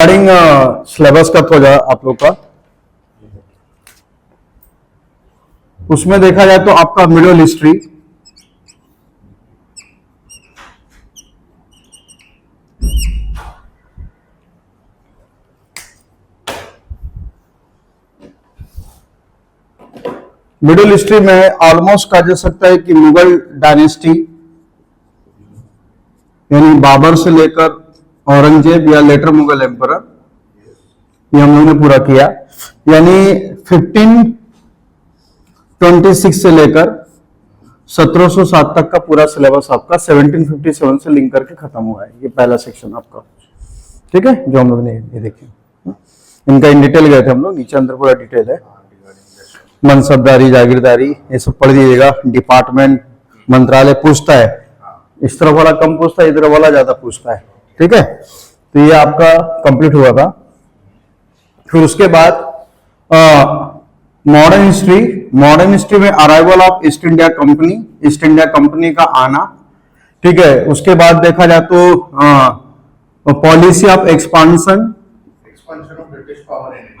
Regarding syllabus का थोड़ा आप लोग का उसमें देखा जाए तो आपका मिडिल हिस्ट्री, मिडिल हिस्ट्री में ऑलमोस्ट कहा जा सकता है कि मुगल डायनेस्टी यानी बाबर से लेकर औरंगजेब या लेटर मुगल एम्परर, ये हम लोगों ने पूरा किया। यानी 1526 से लेकर 1707 तक का पूरा सिलेबस आपका 1757 से लिंक करके खत्म हुआ है। ये पहला सेक्शन आपका, ठीक है, जो हम लोग ने ये देखे। इनका इन डिटेल गए थे हम लोग, नीचे अंदर पूरा डिटेल है। मनसबदारी, जागीरदारी, ये सब पढ़ लीजिएगा। डिपार्टमेंट, मंत्रालय पूछता है, इस तरफ वाला कम पूछता है, इधर वाला ज्यादा पूछता है, ठीक है। तो ये आपका कंप्लीट हुआ था। फिर उसके बाद मॉडर्न हिस्ट्री, मॉडर्न हिस्ट्री में arrival of east India company, east India company का आना, ठीक है। उसके बाद देखा जाए तो पॉलिसी ऑफ एक्सपांशन,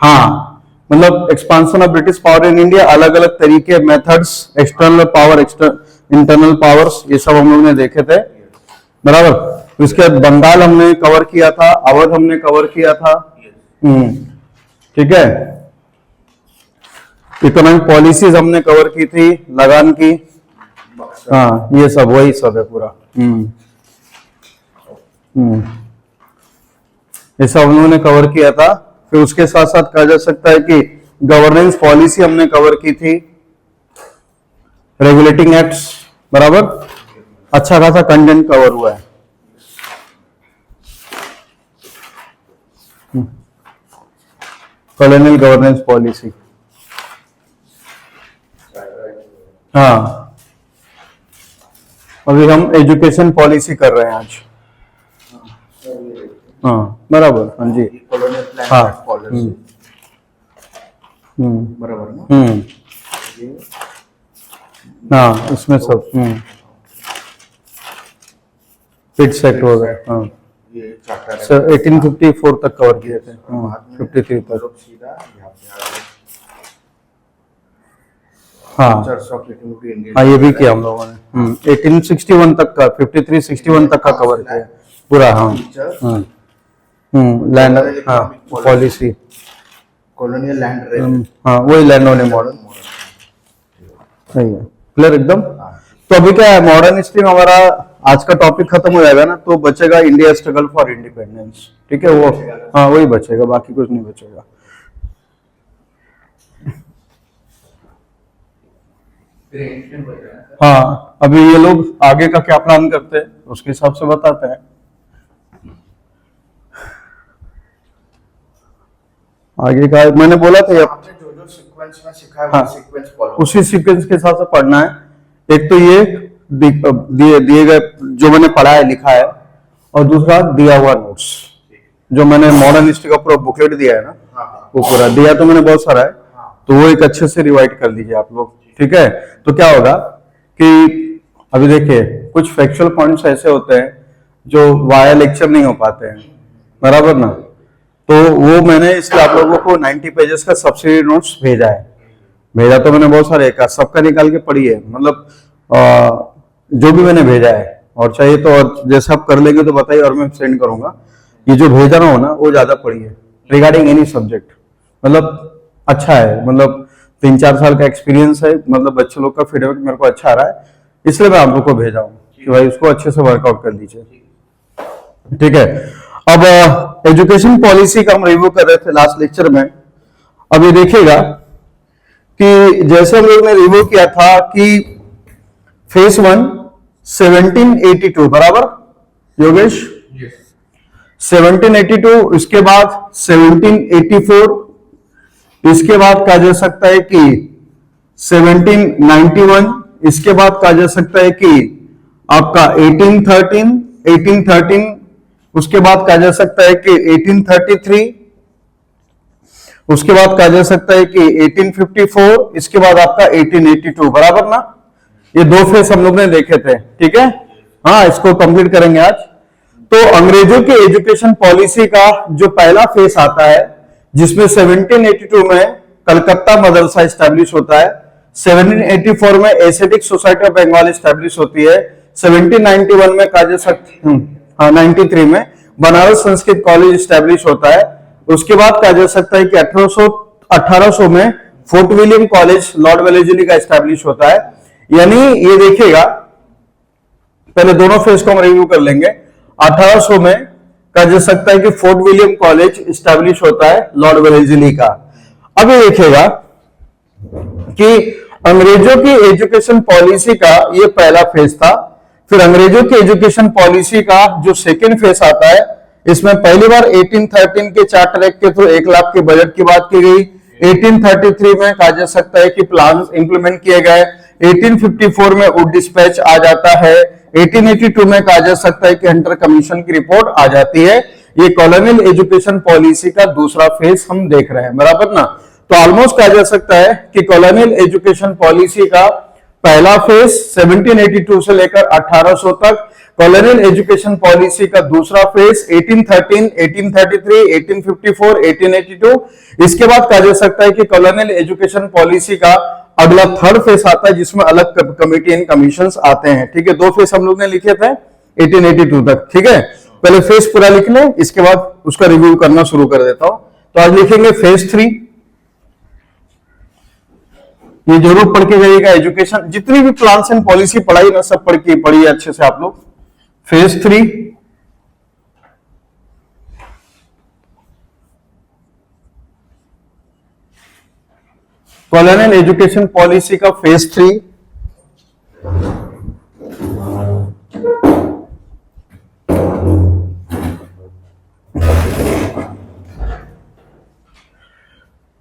हाँ, मतलब expansion of British power in India, अलग अलग तरीके, methods, external power, internal powers, ये सब हम लोग ने देखे थे, बराबर। उसके बाद बंगाल हमने कवर किया था, अवध हमने कवर किया था, ठीक है। इकोनॉमिक पॉलिसीज हमने कवर की थी, लगान की, हाँ, ये सब वही सब है पूरा। ये सब हम लोगों ने कवर किया था। फिर उसके साथ साथ कहा जा सकता है कि गवर्नेंस पॉलिसी हमने कवर की थी, रेगुलेटिंग एक्ट्स, बराबर, अच्छा खासा कंटेंट कवर हुआ है। कॉलोनियल गवर्नेंस पॉलिसी, हाँ, अभी हम एजुकेशन पॉलिसी कर रहे हैं आज, हाँ, बराबर, हाँ जी, हाँ, बराबर ना, हाँ, इसमें सब पिट्स एक्ट हो गए, हाँ, ये चैप्टर सर 1854 तक कवर किए थे, 53 तक, सीधा यहाँ पे आ गए। हाँ, चर्च ऑफ इंडियन, हाँ, ये भी किया हम लोगों ने, 1861 तक का, 53-61 तक का कवर किया पूरा, हाँ, लैंड, हाँ, पॉलिसी, कॉलोनियल लैंड रेंट, हाँ, वही लैंड ओनली मॉडल, सही है, क्लियर एकदम। तो अभी क्या है, मॉडर्न हिस्ट्री में हमारा आज का टॉपिक खत्म हो जाएगा ना, तो बचेगा इंडिया स्ट्रगल फॉर इंडिपेंडेंस, ठीक है, वो, हाँ, वही बचेगा, बाकी कुछ नहीं बचेगा। हाँ, अभी ये लोग आगे का क्या प्लान करते हैं उसके हिसाब से बताते हैं। आगे का मैंने बोला था, आपने जो जो सीक्वेंस में सीखा है, हाँ, वो सीक्वेंस फॉलो, उसी सीक्वेंस के हिसाब से पढ़ना है। एक तो ये दिए गए जो मैंने पढ़ा है, लिखा है, और दूसरा दिया हुआ नोट्स, जो मैंने मॉडर्न हिस्ट्री का पूरा बुकलेट दिया है ना, वो पूरा दिया तो मैंने बहुत सारा है, तो वो एक अच्छे से रिवाइड कर लीजिए आप लोग, ठीक है। तो क्या होगा कि अभी देखिए, कुछ फैक्चुअल पॉइंट्स ऐसे होते हैं जो वाया लेक्चर नहीं हो पाते हैं, बराबर ना, तो वो मैंने इसलिए आप लोगों को 90 पेजेस का सब्सिडी नोट्स भेजा है। भेजा तो मैंने बहुत सारे का, सबका निकाल के पढ़िए, मतलब जो भी मैंने भेजा है, और चाहिए तो और जैसे आप कर लेंगे तो बताइए, और मैं सेंड करूंगा। ये जो भेजा रहा हूं ना, वो ज्यादा पढ़िए, रिगार्डिंग एनी सब्जेक्ट, मतलब अच्छा है, मतलब 3-4 साल का एक्सपीरियंस है, मतलब बच्चे लोग का फीडबैक मेरे को अच्छा आ रहा है, इसलिए मैं आप लोग को भेजा हूँ कि भाई उसको अच्छे से वर्कआउट कर लीजिए, ठीक है। अब एजुकेशन पॉलिसी का हम रिव्यू कर रहे थे लास्ट लेक्चर में। अब ये देखिएगा कि जैसे हम लोग ने रिव्यू किया था कि फेज 1 1782, बराबर योगेश, 1782, इसके बाद 1784, इसके बाद कहा जा सकता है कि 1791, इसके बाद कहा जा सकता है कि आपका 1813, उसके बाद कहा जा सकता है कि 1833, उसके बाद कहा जा सकता है कि 1854, इसके बाद आपका 1882, बराबर ना। ये दो फेस हम लोग ने देखे थे, ठीक है, हाँ, इसको कंप्लीट करेंगे आज। तो अंग्रेजों की एजुकेशन पॉलिसी का जो पहला फेस आता है, जिसमें 1782 में कलकत्ता मदरसा स्टैब्लिश होता है, 1784 में Asiatic society of Bengal establish होती है, 1791 में 93 में बनारस संस्कृत कॉलेज स्टैब्लिश होता है। उसके बाद कहा जा सकता है कि 1800 में Fort William College Lord Wellesley का स्टैब्लिश होता है। यानी ये देखिएगा, पहले दोनों फेज को हम रिव्यू कर लेंगे। 1800 में कहा जा सकता है कि फोर्ट विलियम कॉलेज स्टैब्लिश होता है लॉर्ड वेलेस्ली का। अब ये देखिएगा कि अंग्रेजों की एजुकेशन पॉलिसी का ये पहला फेज था। फिर अंग्रेजों की एजुकेशन पॉलिसी का जो सेकेंड फेज आता है, इसमें पहली बार 1813 के चार्टर एक्ट के थ्रू 1 लाख के बजट की बात की गई। 1833 में कहा जा सकता है कि प्लान इंप्लीमेंट किए गए। 1854 में वुड डिस्पैच आ जाता है। 1882 में कहा जा सकता है कि हंटर कमीशन की रिपोर्ट आ जाती है। ये कॉलोनियल एजुकेशन पॉलिसी का दूसरा फेज हम देख रहे हैं, बराबर ना। तो ऑलमोस्ट कहा जा सकता है कि कॉलोनियल एजुकेशन पॉलिसी का पहला फेज 1782 से लेकर 1800 तक, कॉलोनियल एजुकेशन पॉलिसी का दूसरा फेज 1813, 1833, 1854, 1882। इसके बाद कहा जा सकता है कि कॉलोनियल एजुकेशन पॉलिसी का अगला थर्ड फेज आता है, जिसमें अलग कमेटी एंड कमीशंस आते हैं। ठीक है, 2 फेज हम लोग ने लिखे थे 1882 तक। ठीक है, पहले फेज पूरा लिख लें, इसके बाद उसका रिव्यू करना शुरू कर देता हूं। तो आज लिखेंगे फेज 3। ये जरूर पढ़ के जाइएगा। एजुकेशन जितनी भी प्लान्स एंड पॉलिसी पढ़ाई ना, सब पढ़िए अच्छे से आप लोग। फेज 3, कॉलोनियल एजुकेशन पॉलिसी का फेज 3।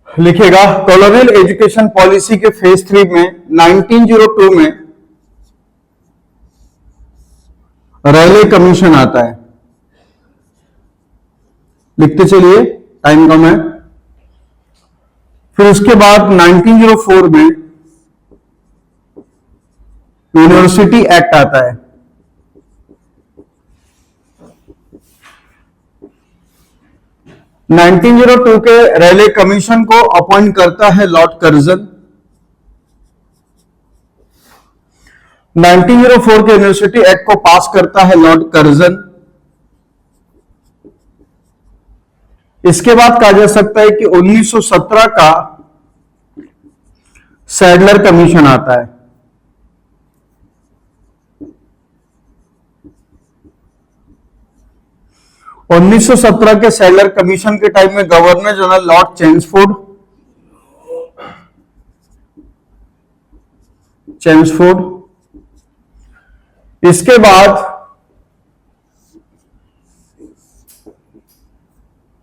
लिखेगा कॉलोनियल एजुकेशन पॉलिसी के फेज 3 में 1902 में रैले कमीशन आता है। लिखते चलिए, टाइम कम है। फिर उसके बाद 1904 में यूनिवर्सिटी एक्ट आता है। (1902) के रैले कमीशन को अपॉइंट करता है लॉर्ड कर्जन। 1904 के यूनिवर्सिटी एक्ट को पास करता है लॉर्ड कर्जन। इसके बाद कहा जा सकता है कि 1917 का सैडलर कमीशन आता है। और 1917 के सैडलर कमीशन के टाइम में गवर्नर जनरल लॉर्ड चेम्सफोर्ड। इसके बाद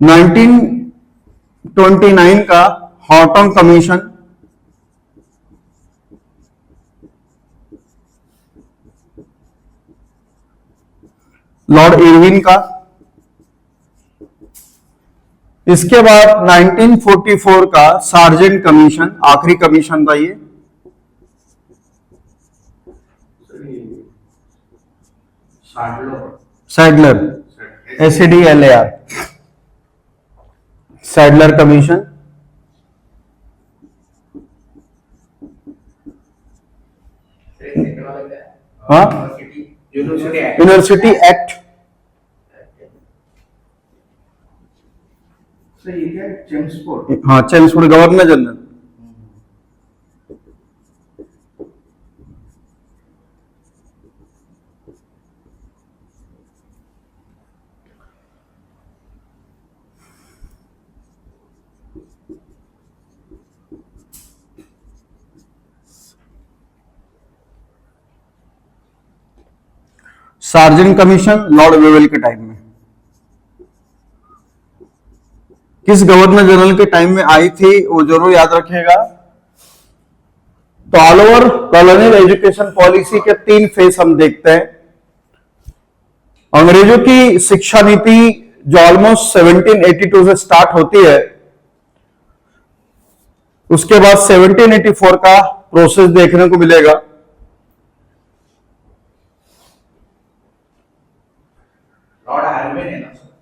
1929 का हॉटन कमीशन। लॉर्ड इरविन का। इसके बाद 1944 का सार्जेंट कमीशन, आखिरी कमीशन था ये। Sadler, SADLAR, Sadler commission. हाँ, यूनिवर्सिटी एक्ट। हाँ, Chelmsford governor general. Sergeant commission Lord Wavell के टाइम में। किस गवर्नर जनरल के टाइम में आई थी वो जरूर याद रखिएगा। तो all over colonial education policy के 3 फेज हम देखते हैं। अंग्रेजों की शिक्षा नीति जो ऑलमोस्ट 1782 से स्टार्ट होती है, उसके बाद 1784 का प्रोसेस देखने को मिलेगा।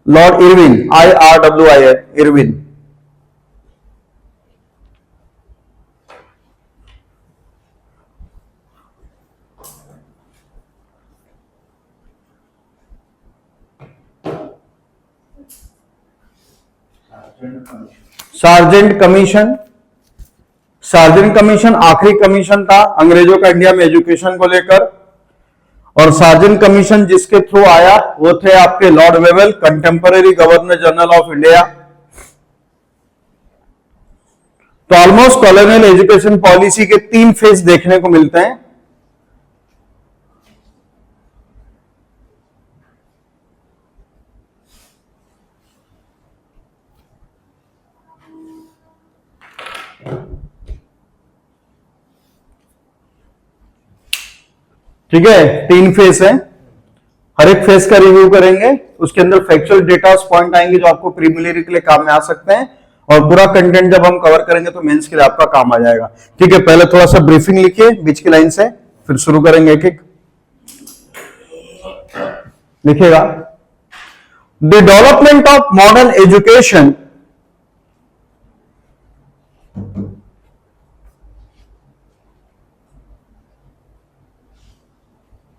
Lord Irwin, IRWIN, Irwin. Sergeant commission, sergeant commission आखिरी कमीशन था अंग्रेजों का इंडिया में एजुकेशन को लेकर, और सार्जेंट कमीशन जिसके थ्रू आया वो थे आपके Lord Wavell, contemporary governor general of India. तो ऑलमोस्ट कॉलोनियल एजुकेशन पॉलिसी के 3 फेज देखने को मिलते हैं। ठीक है, 3 फेज है, हर एक फेज का रिव्यू करेंगे, उसके अंदर फैक्चुअल डेटा पॉइंट आएंगे जो आपको प्रीलिमिनरी के लिए काम में आ सकते हैं, और पूरा कंटेंट जब हम कवर करेंगे तो मेंस के लिए आपका काम आ जाएगा। ठीक है, पहले थोड़ा सा ब्रीफिंग लिखिए बीच की लाइन से, फिर शुरू करेंगे एक एक। लिखिएगा, the development of modern education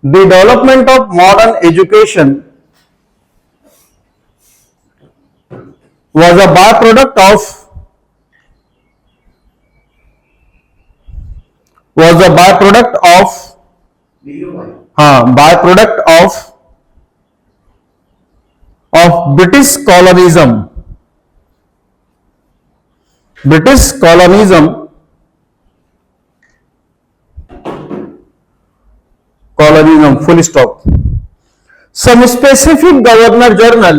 the development of modern education was a byproduct of byproduct of British colonialism, full stop. Some specific governor general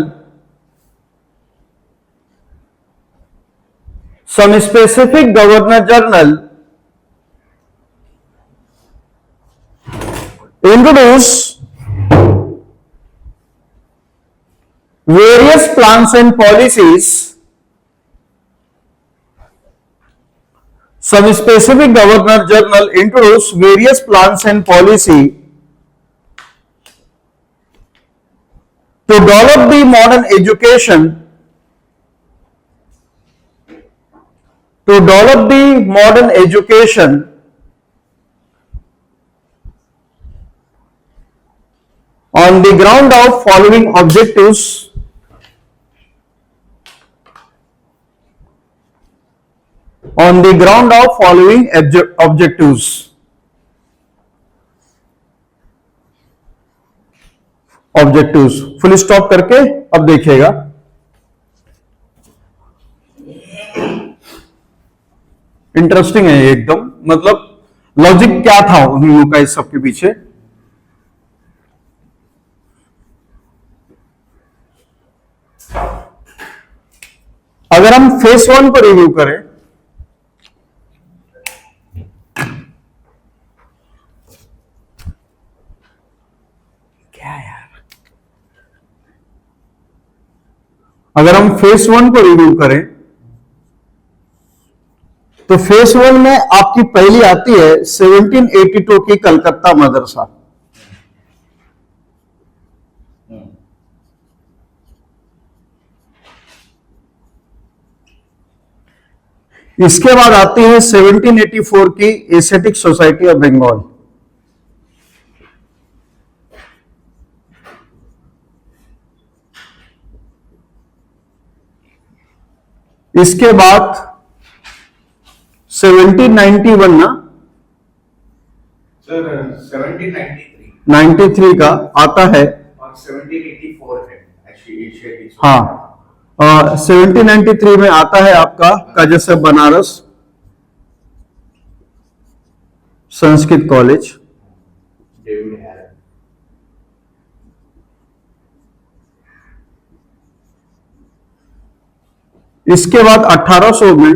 introduce various plans and policies. Some specific governor general introduce various plans and policy to develop the modern education, on the ground of following objectives. Full stop करके अब देखिएगा, interesting है ये एकदम, मतलब logic क्या था उन लोगों का इस सब के पीछे। अगर हम फेस 1 को रिव्यू करें, तो फेस 1 में आपकी पहली आती है 1782 की कलकत्ता मदरसा। इसके बाद आती है 1784 की एस्थेटिक सोसाइटी ऑफ बंगाल। इसके बाद 1791 ना सर 1793 93 का आता है, और 1784 है एक्चुअली। हाँ 1793 में आता है आपका काजस Banaras Sanskrit college. David Hare. इसके बाद 1800 में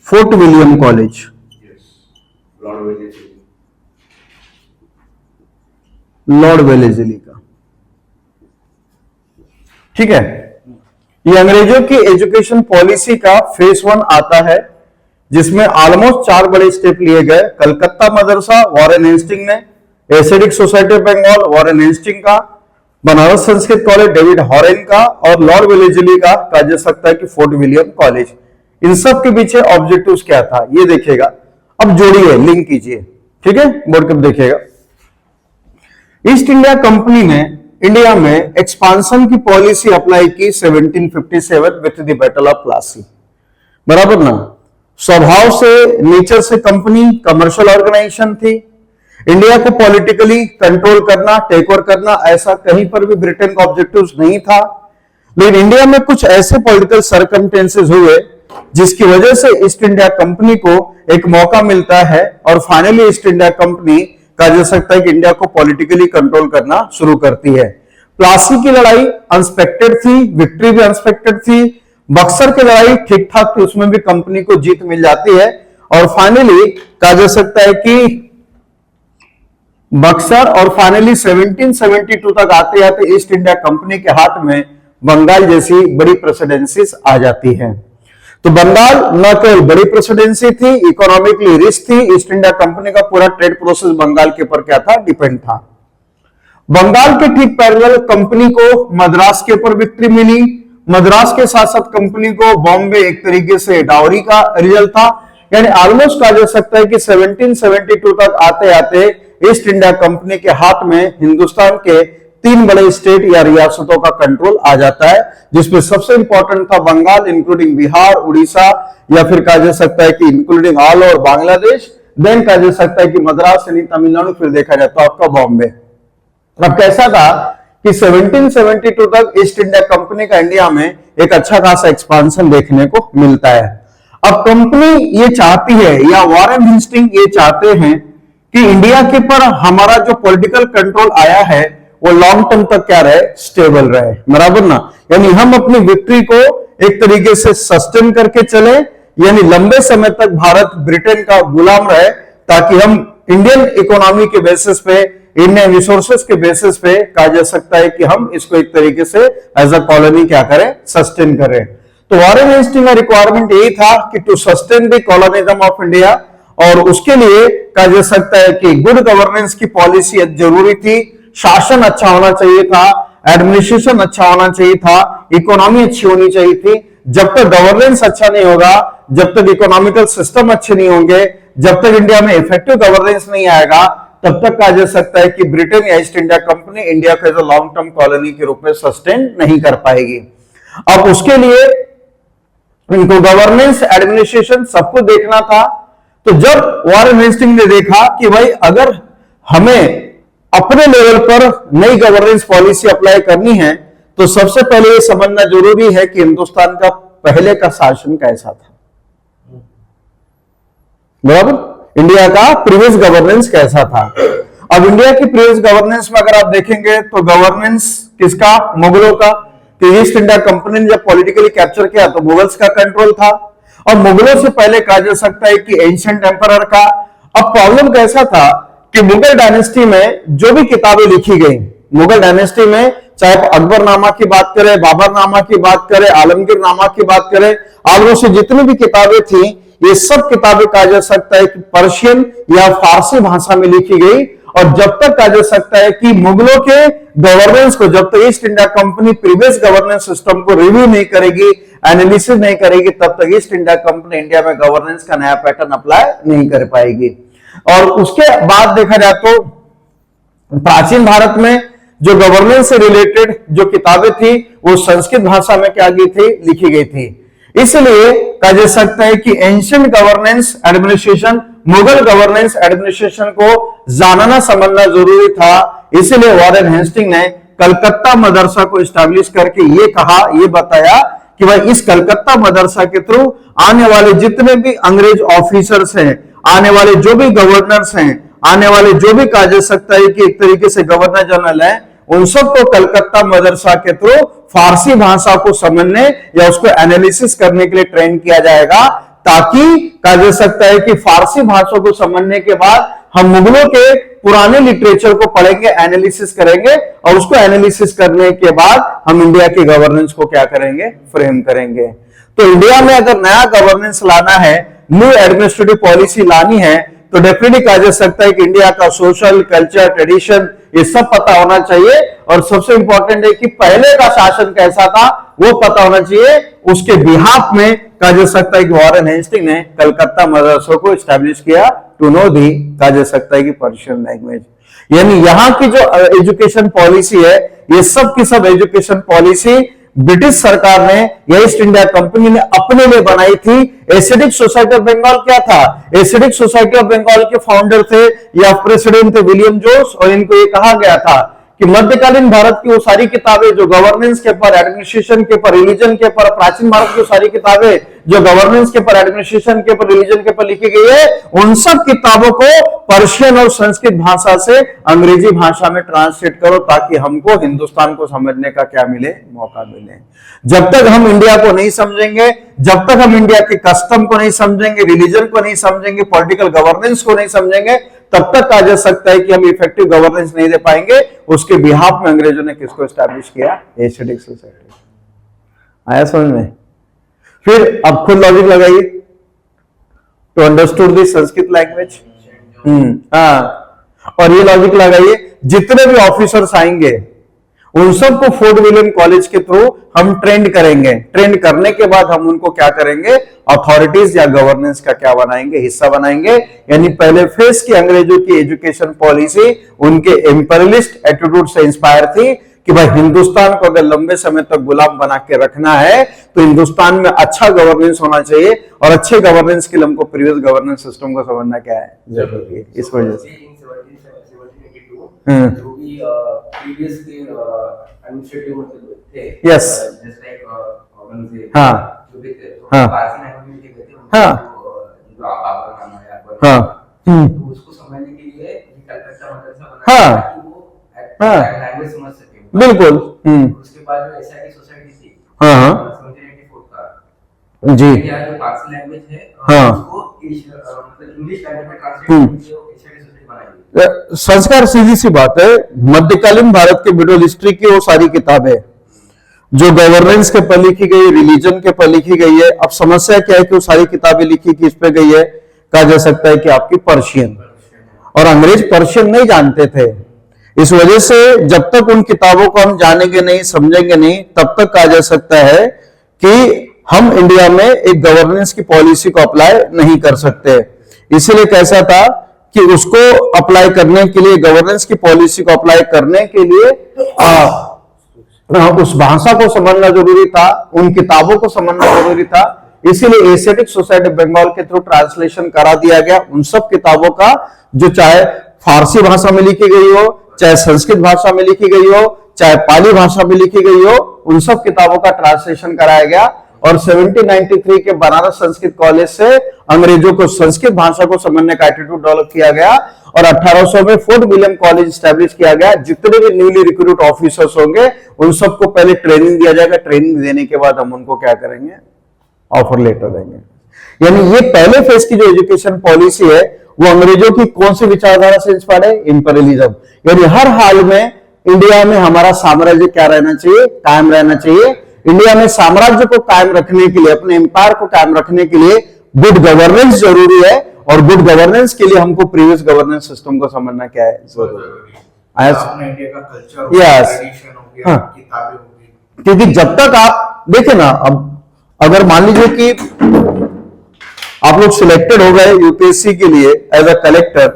Fort William College, Lord Wellesley का। ठीक है, ये अंग्रेजों की एजुकेशन पॉलिसी का फेस 1 आता है, जिसमें ऑलमोस्ट 4 बड़े स्टेप लिए गए। कलकत्ता मदरसा वॉरेन हेस्टिंग ने, Asiatic society of Bengal Warren Hasting का, Banaras Sanskrit college David Horen का, और लॉर्ड वेलेस्ली का कहा जा सकता है कि फोर्ट विलियम कॉलेज। इन सब के पीछे ऑब्जेक्टिव्स क्या था ये देखिएगा। अब जोड़िए, लिंक कीजिए, ठीक है, बोर्ड कब देखिएगा। ईस्ट इंडिया कंपनी ने इंडिया में एक्सपांशन की पॉलिसी अप्लाई की 1757 with the battle of Plassey, बराबर ना। स्वभाव से, नेचर से कंपनी कमर्शियल ऑर्गेनाइजेशन थी। इंडिया को पॉलिटिकली कंट्रोल करना, टेक ओवर करना, ऐसा कहीं पर भी ब्रिटेन का ऑब्जेक्टिव्स नहीं था। लेकिन इंडिया में कुछ ऐसे पॉलिटिकल सर्कमस्टेंसेस हुए जिसकी वजह से ईस्ट इंडिया कंपनी को एक मौका मिलता है, और फाइनली ईस्ट इंडिया कंपनी कहा जा सकता है कि इंडिया को पॉलिटिकली कंट्रोल करना शुरू करती है। प्लासी की लड़ाई अनएक्सपेक्टेड थी, विक्ट्री भी अनएक्सपेक्टेड थी। बक्सर की लड़ाई ठीक ठाक थी, उसमें भी कंपनी को जीत मिल जाती है। और फाइनली कहा जा सकता है कि बक्सर और फाइनली 1772 तक आते आते ईस्ट इंडिया कंपनी के हाथ में बंगाल जैसी बड़ी प्रेसिडेंसीज आ जाती है। तो बंगाल न केवल बड़ी प्रेसिडेंसी थी, इकोनॉमिकली रिच थी। ईस्ट इंडिया कंपनी का पूरा ट्रेड प्रोसेस बंगाल के ऊपर क्या था, डिपेंड था। बंगाल के ठीक पैरेलल कंपनी को मद्रास के ऊपर विक्ट्री मिली। मद्रास के साथ साथ कंपनी को बॉम्बे एक तरीके से डाउरी का रिजल्ट था। यानी ऑलमोस्ट कहा जा सकता है कि 1772 तक आते आते ईस्ट इंडिया कंपनी के हाथ में हिंदुस्तान के 3 बड़े स्टेट या रियासतों का कंट्रोल आ जाता है, जिसमें सबसे इंपॉर्टेंट था बंगाल, इंक्लूडिंग बिहार, उड़ीसा, या फिर कहा जा सकता है कि including all over Bangladesh. Then कहा जा सकता है कि मद्रास यानी तमिलनाडु, फिर देखा जाता है आपका बॉम्बे। अब कैसा था कि 1772 तक ईस्ट इंडिया कंपनी का इंडिया में एक अच्छा खासा एक्सपांशन देखने को मिलता है। अब कंपनी ये चाहती है, या वॉरेन हेस्टिंग ये चाहते हैं कि इंडिया के पर हमारा जो पॉलिटिकल कंट्रोल आया है वो लॉन्ग टर्म तक क्या रहे, स्टेबल रहे, बराबर ना। यानी हम अपनी विक्ट्री को एक तरीके से सस्टेन करके चले, यानी लंबे समय तक भारत ब्रिटेन का गुलाम रहे, ताकि हम इंडियन इकोनॉमी के बेसिस पे, इंडियन रिसोर्सेज के बेसिस पे कहा जा सकता है कि हम इसको एक तरीके से एज अ कॉलोनी क्या करें, सस्टेन करें। तो वॉरेन हेस्टिंग का रिक्वायरमेंट यही था कि to sustain the colonialism of India, और उसके लिए कहा जा सकता है कि गुड गवर्नेंस की पॉलिसी जरूरी थी। शासन अच्छा होना चाहिए था, एडमिनिस्ट्रेशन अच्छा होना चाहिए था, इकोनॉमी अच्छी होनी चाहिए थी। जब तक गवर्नेंस अच्छा नहीं होगा, जब तक इकोनॉमिकल सिस्टम अच्छे नहीं होंगे, जब तक इंडिया में इफेक्टिव गवर्नेंस नहीं आएगा, तब तक कहा जा सकता है कि ब्रिटेन या ईस्ट इंडिया कंपनी इंडिया को as a long term colony के रूप में सस्टेन नहीं कर पाएगी। अब उसके लिए इनको गवर्नेंस, एडमिनिस्ट्रेशन सबको देखना था। तो जब वॉरेन हेस्टिंग ने देखा कि भाई अगर हमें अपने लेवल पर नई गवर्नेंस पॉलिसी अप्लाई करनी है, तो सबसे पहले ये समझना जरूरी है कि हिंदुस्तान का पहले का शासन कैसा था, बराबर। इंडिया का प्रीवियस गवर्नेंस कैसा था। अब इंडिया की प्रीवियस गवर्नेंस में अगर आप देखेंगे तो गवर्नेंस किसका, मुगलों का। कि ईस्ट इंडिया कंपनी ने जब पॉलिटिकली कैप्चर किया तो मुगल्स का कंट्रोल था, और मुगलों से पहले कहा जा सकता है कि एंशिएंट एम्परर का। अब प्रॉब्लम कैसा था कि मुगल डायनेस्टी में जो भी किताबें लिखी गई, मुगल डायनेस्टी में चाहे अकबर नामा की बात करें, बाबर नामा की बात करें, आलमगीर नामा की बात करें, आलमोस्ट से जितनी भी किताबें थी, ये सब किताबें कहा जा सकता है कि पर्शियन या फारसी भाषा में लिखी गई। और जब तक कहा जा सकता है कि मुगलों के गवर्नेंस को, जब तक east India company previous governance system को रिव्यू नहीं करेगी, एनालिसिस नहीं करेगी, तब तक ईस्ट इंडिया कंपनी इंडिया में गवर्नेंस का नया पैटर्न अप्लाई नहीं कर पाएगी। और उसके बाद देखा जाए तो प्राचीन भारत में जो गवर्नेंस से रिलेटेड जो किताबें थी वो संस्कृत भाषा में क्या की थी, लिखी गई थी। इसलिए कहा जा सकता है कि ancient governance administration, Mughal governance administration को जानना समझना जरूरी था। इसलिए वॉरेन हेस्टिंग ने कलकत्ता मदरसा को एस्टैब्लिश करके ये कहा, ये बताया कि भाई इस कलकत्ता मदरसा के थ्रू आने वाले जितने भी अंग्रेज ऑफिसर्स हैं, आने वाले जो भी गवर्नर्स हैं, आने वाले जो भी कहा जा सकता है कि एक तरीके से गवर्नर जनरल है, उन सबको कलकत्ता मदरसा के थ्रू फारसी भाषा को समझने या उसको एनालिसिस करने के लिए ट्रेन किया जाएगा, ताकि कहा जा सकता है कि फारसी भाषा को समझने के बाद हम मुगलों के पुराने लिटरेचर को पढ़ेंगे, एनालिसिस करेंगे, और उसको एनालिसिस करने के बाद हम इंडिया की गवर्नेंस को क्या करेंगे, फ्रेम करेंगे। तो इंडिया में अगर नया गवर्नेंस लाना है, न्यू एडमिनिस्ट्रेटिव पॉलिसी लानी है, तो डेफिनेटली कहा जा सकता है कि इंडिया का सोशल, कल्चर, ट्रेडिशन, ये सब पता होना चाहिए। और सबसे इंपॉर्टेंट है कि पहले का शासन कैसा था वो पता होना चाहिए। उसके बिहाफ में कहा जा सकता है कि वॉरेन हेस्टिंग ने कलकत्ता मदरसों को स्टैब्लिश किया टू नो दी, कहा जा सकता है कि पर्शियन लैंग्वेज। यानी यहाँ की जो एजुकेशन पॉलिसी है, ये सब की सब एजुकेशन पॉलिसी ब्रिटिश सरकार ने या ईस्ट इंडिया कंपनी ने अपने लिए बनाई थी। एसिडिक सोसाइटी ऑफ बंगाल क्या था? एसिडिक सोसाइटी ऑफ बंगाल के फाउंडर थे या प्रेसिडेंट थे विलियम जोस, और इनको ये कहा गया था कि मध्यकालीन भारत की वो सारी किताबें जो गवर्नेंस के ऊपर, एडमिनिस्ट्रेशन के ऊपर, रिलीजन के ऊपर, प्राचीन भारत की सारी किताबें जो गवर्नेंस के ऊपर, एडमिनिस्ट्रेशन के ऊपर, रिलीजन के ऊपर लिखी गई है, उन सब किताबों को पर्शियन और संस्कृत भाषा से अंग्रेजी भाषा में ट्रांसलेट करो ताकि हमको हिंदुस्तान को समझने का क्या मिले, मौका मिले। जब तक हम इंडिया को नहीं समझेंगे, जब तक हम इंडिया के कस्टम को नहीं समझेंगे, रिलीजन को नहीं समझेंगे, पॉलिटिकल गवर्नेंस को नहीं समझेंगे, तब तक कहा जा सकता है कि हम इफेक्टिव गवर्नेंस नहीं दे पाएंगे। उसके बिहाफ में अंग्रेजों ने किसको स्टैब्लिश किया? Asiatic society. आया समझ में? फिर अब खुद लॉजिक लगाइए to understood the Sanskrit language. हाँ, और ये लॉजिक लगाइए, जितने भी ऑफिसर्स आएंगे उन सबको फोर्ट विलियम कॉलेज के थ्रू हम ट्रेंड करेंगे। ट्रेंड करने के बाद हम उनको क्या करेंगे? अथॉरिटीज या गवर्नेंस का क्या बनाएंगे? हिस्सा बनाएंगे। यानी पहले फेस की अंग्रेजों की एजुकेशन पॉलिसी उनके इंपीरियलिस्ट एटीट्यूड से इंस्पायर थी कि भाई हिंदुस्तान को अगर लंबे समय तक गुलाम बना के रखना है तो हिंदुस्तान में अच्छा गवर्नेंस होना चाहिए, और अच्छे गवर्नेंस के लिए हमको प्रीवियस गवर्नेंस सिस्टम को समझना क्या है, जरूरी है। इस वजह से जो भी प्रीवियस के एडमिनिस्ट्रेटिव मतलब थे, यस, जैसे लाइक औरंगजेब, हाँ, जो भी थे, तो हाँ, पारसी लैंग्वेज में लिखे थे, हाँ, जो आपका नाम है आपका, हाँ, तो उसको समझने के लिए कलकत्ता मदरसा बनाया हाँ, ताकि वो हाँ, लैंग्वेज समझ सके। बिल्कुल। उसके बाद जो एसआईटी सोसाइटी थी, हाँ, 1784 का, जी, यार जो पारसी लैंग्वेज है, हाँ, उसको मतलब इंग्लिश लैंग्वेज में ट्रांसलेट करके एसआईटी सोसाइटी बनाई। संस्कार सीधी सी बात है, मध्यकालीन भारत के मिडल हिस्ट्री की वो सारी किताबें जो गवर्नेंस के पर लिखी गई, रिलीजन के पर लिखी गई है। अब समस्या क्या है कि वो सारी किताबें लिखी किस पे गई है? कहा जा सकता है कि आपकी पर्शियन, और अंग्रेज पर्शियन नहीं जानते थे। इस वजह से जब तक उन किताबों को हम जानेंगे नहीं, समझेंगे नहीं, तब तक कहा जा सकता है कि हम इंडिया में एक गवर्नेंस की पॉलिसी को अप्लाई नहीं कर सकते। इसीलिए कैसा था कि उसको अप्लाई करने के लिए, गवर्नेंस की पॉलिसी को अप्लाई करने के लिए उस भाषा को समझना जरूरी था, उन किताबों को समझना जरूरी था। इसीलिए एशियाटिक सोसाइटी बंगाल के थ्रू ट्रांसलेशन करा दिया गया उन सब किताबों का जो चाहे फारसी भाषा में लिखी गई हो, चाहे संस्कृत भाषा में लिखी गई हो, चाहे पाली भाषा में लिखी गई हो, उन सब किताबों का ट्रांसलेशन कराया गया। और 1793 के बनारस संस्कृत कॉलेज से अंग्रेजों को संस्कृत भाषा को समझने का एटीट्यूड डेवलप किया गया, और 1800 में फोर्ट विलियम कॉलेज स्टैब्लिश किया गया। जितने भी न्यूली रिक्रूट ऑफिसर्स होंगे उन सबको पहले ट्रेनिंग दिया जाएगा। ट्रेनिंग देने के बाद हम उनको क्या करेंगे? ऑफर लेटर देंगे। यानी ये पहले फेज की जो एजुकेशन पॉलिसी है वो अंग्रेजों की कौन सी विचारधारा से इंस्पायर्ड है? इंपीरियलिज्म। यानी हर हाल में इंडिया में हमारा साम्राज्य क्या रहना चाहिए? कायम रहना चाहिए। इंडिया में साम्राज्य को कायम रखने के लिए, अपने एम्पायर को कायम रखने के लिए गुड गवर्नेंस जरूरी है, और गुड गवर्नेंस के लिए हमको प्रीवियस गवर्नेंस सिस्टम को समझना क्या है? जरूरी है। अपने इंडिया का कल्चर, यस, ट्रेडिशन हो गया, किताबें हो गई, क्योंकि जब तक आप देखे ना, अब अगर मान लीजिए कि आप लोग सिलेक्टेड हो गए यूपीएससी के लिए एज अ कलेक्टर,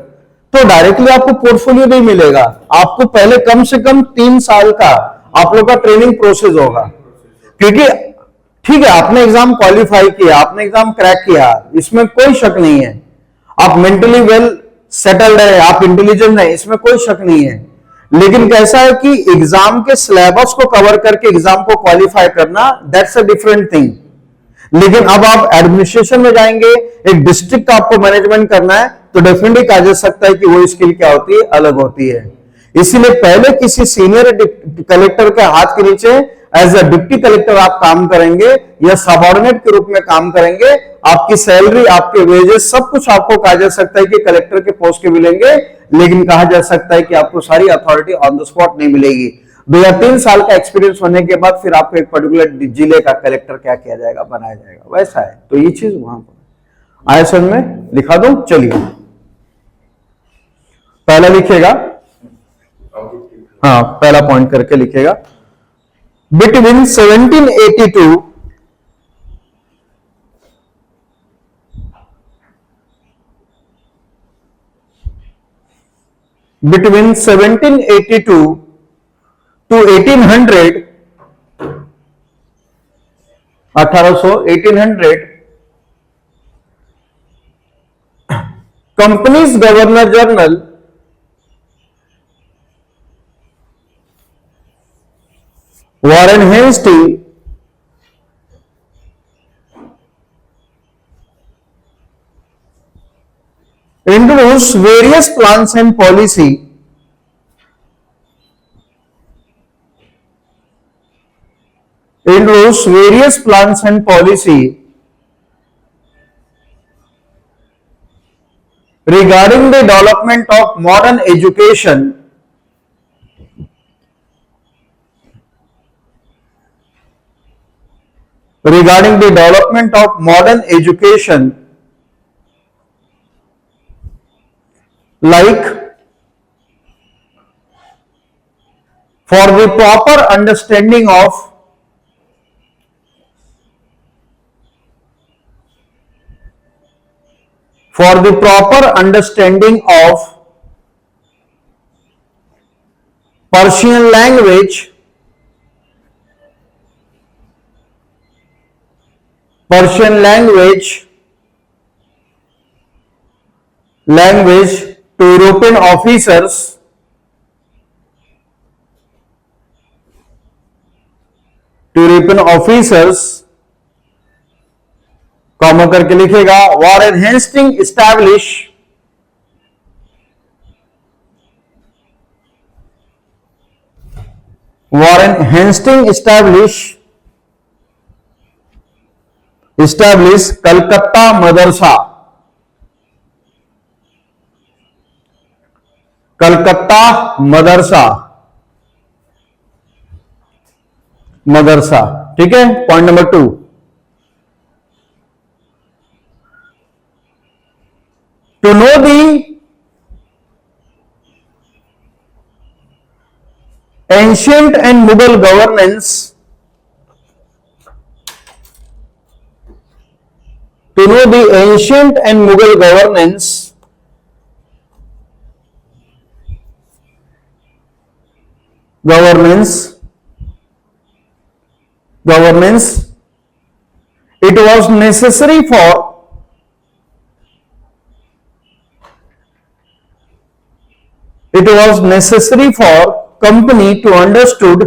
तो डायरेक्टली आपको पोर्टफोलियो नहीं मिलेगा। आपको पहले कम से कम 3 साल का आप लोग का ट्रेनिंग प्रोसेस होगा। क्योंकि ठीक है, आपने एग्जाम क्वालिफाई किया, आपने एग्जाम क्रैक किया, इसमें कोई शक नहीं है। आप मेंटली वेल सेटल्ड है, आप इंटेलिजेंट है, इसमें कोई शक नहीं है। लेकिन कैसा है कि एग्जाम के सिलेबस को कवर करके एग्जाम को क्वालिफाई करना, दैट्स अ डिफरेंट थिंग। लेकिन अब आप एडमिनिस्ट्रेशन में जाएंगे, एक डिस्ट्रिक्ट का आपको मैनेजमेंट करना है, तो डेफिनेटली कहा जा सकता है कि वो स्किल क्या होती है? अलग होती है। इसीलिए पहले किसी सीनियर कलेक्टर के हाथ के नीचे एज अ डिप्टी कलेक्टर आप काम करेंगे या सबऑर्डिनेट के रूप में काम करेंगे। आपकी सैलरी, आपके वेजेस, सब कुछ आपको कहा जा सकता है कि कलेक्टर के पोस्ट के मिलेंगे, लेकिन कहा जा सकता है कि आपको सारी अथॉरिटी ऑन द स्पॉट नहीं मिलेगी। 2 या 3 साल का एक्सपीरियंस होने के बाद फिर आपको एक पर्टिकुलर जिले का कलेक्टर क्या किया जाएगा? बनाया जाएगा। वैसा है। तो ये चीज वहां पर आया समझ में? लिखा दूं? चलिए, पहला लिखिएगा हाँ, पहला पॉइंट करके लिखेगा। Between 1782 between 1782 to 1800 1800 company's governor general Warren Hasting introduced various plans and policy regarding the development of modern education like for the proper understanding of Persian language to European officers comma करके लिखेगा Warren Hasting establish Calcutta Madrasa. ठीक है, point number 2। To know the ancient and Mughal governance it was necessary for company to understood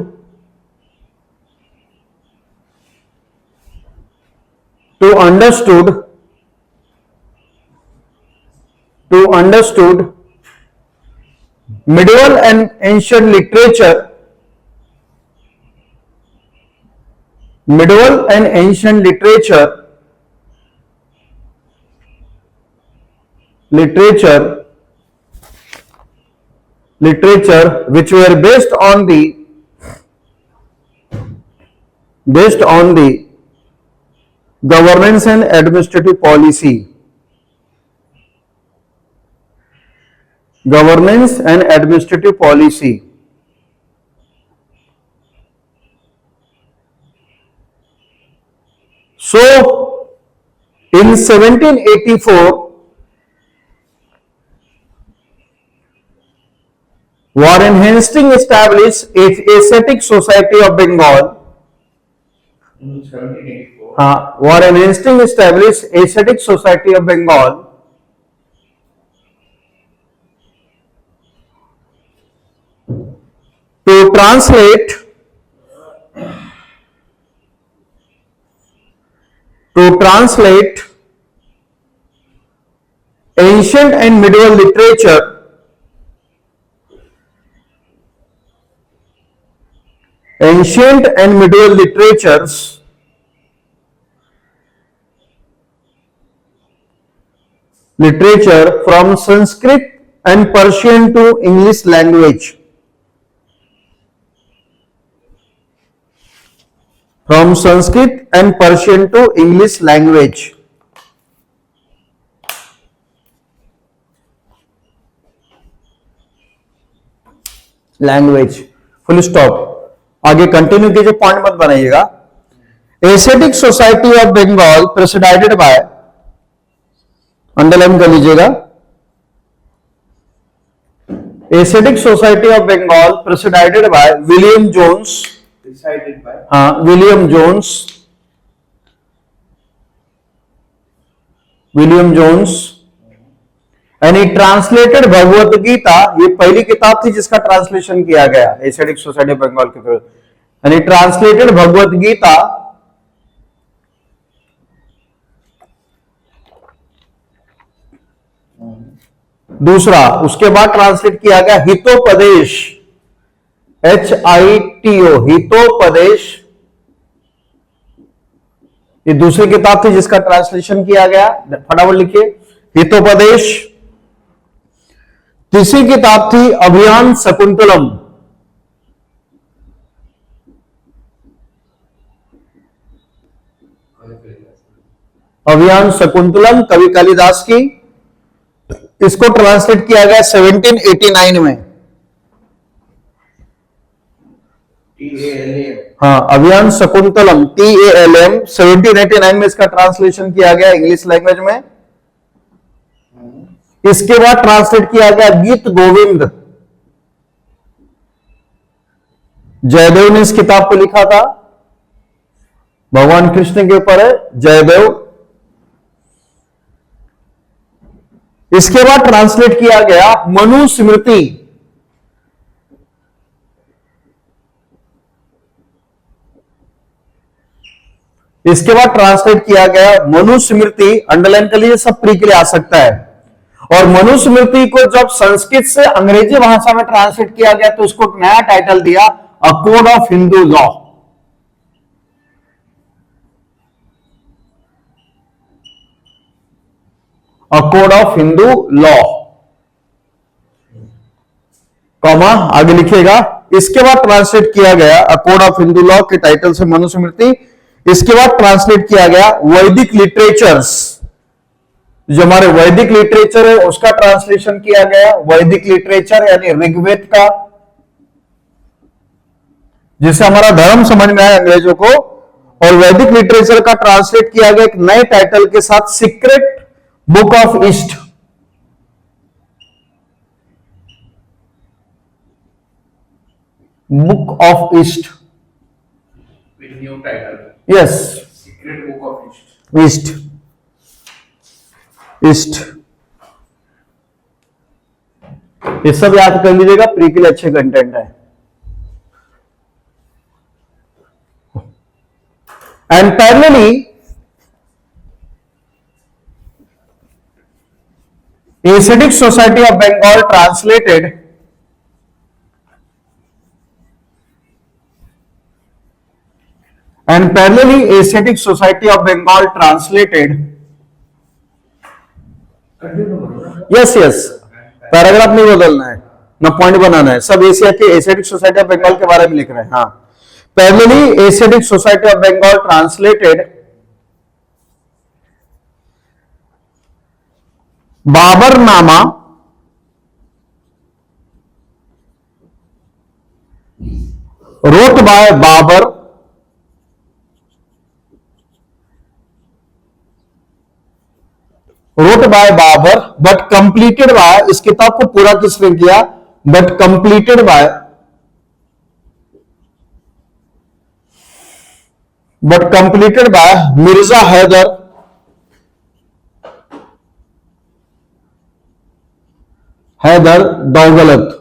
medieval and ancient literature which were based on the governance and administrative policy. So in 1784 Warren Hastings established Asiatic Society of Bengal. 1784. Warren Hastings established Asiatic Society of Bengal to translate ancient and medieval literature literatures from Sanskrit and Persian to English language. Language, full stop. आगे continue कीजिए, point मत बनाइएगा। Asiatic society of Bengal presided by, underline कर लीजिएगा, Asiatic society of Bengal presided by William Jones, Decided by हाँ William Jones, William Jones. And he translated Bhagavad Gita, ये पहली किताब थी जिसका ट्रांसलेशन किया गया एशियाटिक सोसाइटी ऑफ बंगाल के through. And he translated Bhagavad Gita दूसरा, उसके बाद ट्रांसलेट किया गया हितोपदेश, HITO, हितोपदेश, ये दूसरी किताब थी जिसका ट्रांसलेशन किया गया, फटाफट लिखिए, हितोपदेश। तीसरी किताब थी अभियान शकुंतलम, अभियान शकुंतलम कवि कालिदास की, इसको ट्रांसलेट किया गया 1789 में। TALM हाँ, अभियान शकुंतलम TALM 1789 में इसका ट्रांसलेशन किया गया इंग्लिश लैंग्वेज में। इसके बाद ट्रांसलेट किया गया गीत गोविंद, जयदेव ने इस किताब को लिखा था, भगवान कृष्ण के ऊपर है, जयदेव। इसके बाद ट्रांसलेट किया गया मनुस्मृति, इसके बाद ट्रांसलेट किया गया मनुस्मृति, अंडरलाइन कर लीजिए, सब प्री के लिए आ सकता है। और मनुस्मृति को जब संस्कृत से अंग्रेजी भाषा में ट्रांसलेट किया गया तो उसको नया टाइटल दिया a code of Hindu law. A code of Hindu law, comma आगे लिखिएगा। इसके बाद ट्रांसलेट किया गया a code of Hindu law के टाइटल से मनुस्मृति। इसके बाद ट्रांसलेट किया गया वैदिक लिटरेचर्स, जो हमारे वैदिक लिटरेचर है उसका ट्रांसलेशन किया गया, वैदिक लिटरेचर यानी ऋग्वेद का, जिससे हमारा धर्म समझ में आया अंग्रेजों को। और वैदिक लिटरेचर का ट्रांसलेट किया गया एक नए टाइटल के साथ, secret book of east. Book of east, with new title. Yes, Secret Book of East. East, east, ये सब याद कर लीजिएगा, प्री के लिए अच्छे कंटेंट है। And parallelly Asiatic society of Bengal translated and parallelly Asiatic Society of Bengal translated, yes yes, paragraph नहीं बदलना है ना, पॉइंट बनाना है, सब एशिया के एशियाटिक सोसाइटी ऑफ बंगाल के बारे में लिख रहे हैं। हाँ, parallelly Asiatic society of Bengal translated Baburnama, wrote by Babur, wrote by Babur but completed by, इस किताब को पूरा किसने किया, but completed by, but completed by Mirza Haidar, Haidar Daulat.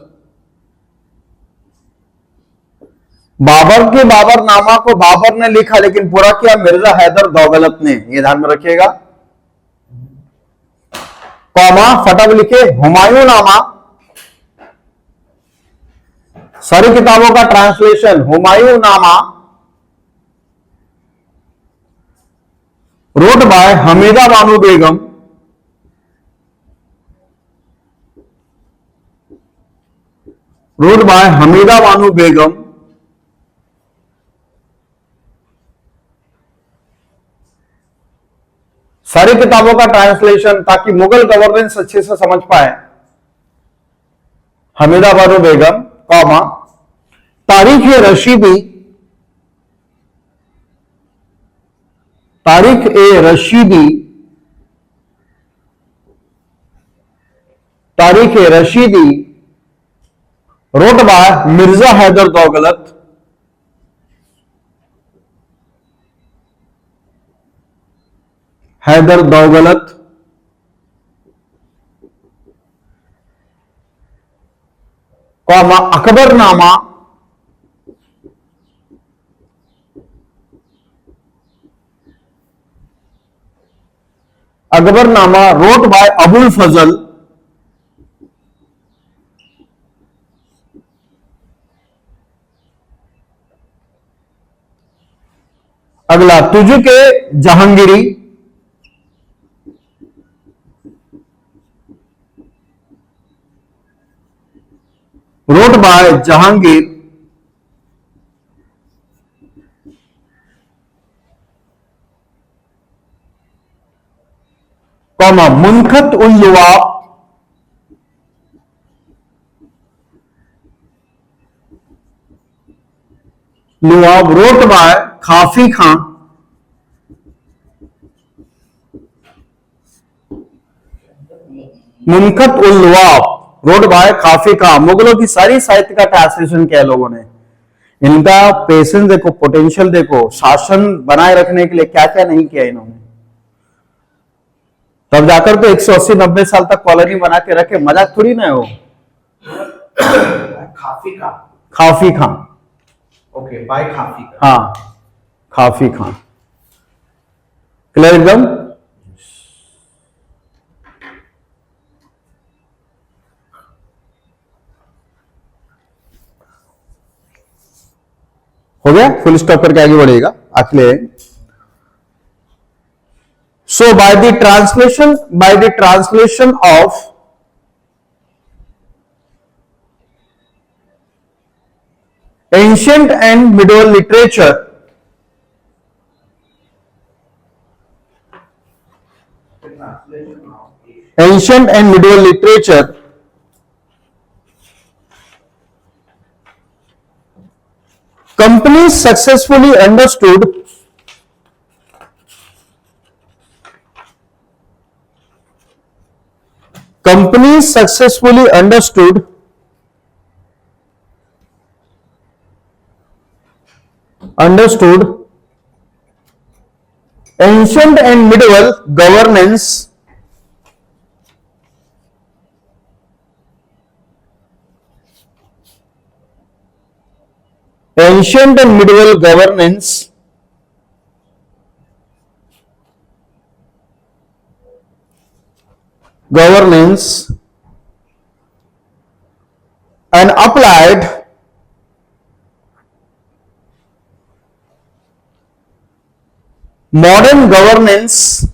Babur के बाबरनामा को बाबर ने लिखा लेकिन पूरा किया मिर्जा हैदर दौलत ने, ये ध्यान में रखिएगा। कॉमा फटाफट लिखे हुमायूं नामा, सारी किताबों का ट्रांसलेशन हुमायूं नामा, रोट बाय हमीदा बानू बेगम, रोट बाय हमीदा बानू बेगम। सारी किताबों का ट्रांसलेशन ताकि मुगल गवर्नेंस अच्छे से समझ पाए, हमीदा बानू बेगम, कॉमा तारीख ए रशीदी, तारीख ए रशीदी, तारीख ए Rashidi wrote by Mirza Haider Daulat, Haidar Daulat, comma Akbarnama, Akbarnama wrote by Abul Fazl, अगला Tuzuk Jahangiri, wrote by Jahangir, comma Muntakhab ul Lubab, Lubab wrote by खाफी खां, मुनखत उल लुआब wrote by खाफी खां। मुगलों की सारी साहित्य का ट्रांसलेशन किया लोगों ने। इनका पेशेंस देखो, पोटेंशियल देखो, शासन बनाए रखने के लिए क्या क्या नहीं किया इन्होंने। तब जाकर तो 180-90 साल तक कॉलोनी बना के रखे, मजाक थोड़ी ना है वो। खाफी का, खाफी खां, ओके, बाय खाफी का। हाँ खाफी खां, क्लियर एकदम। हो गया, फुल स्टॉप करके आगे बढ़ेगा अगले। So by the translation of ancient and middle literature, ancient and medieval literature, companies successfully understood ancient and medieval governance, ancient and medieval governance and applied modern governance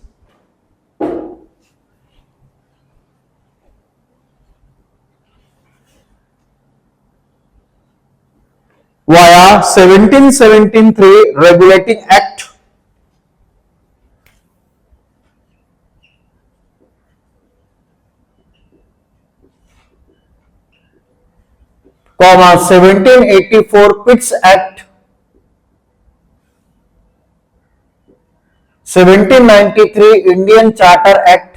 via 1773 Regulating Act, comma 1784 Pitt's Act, 1793 Indian Charter Act,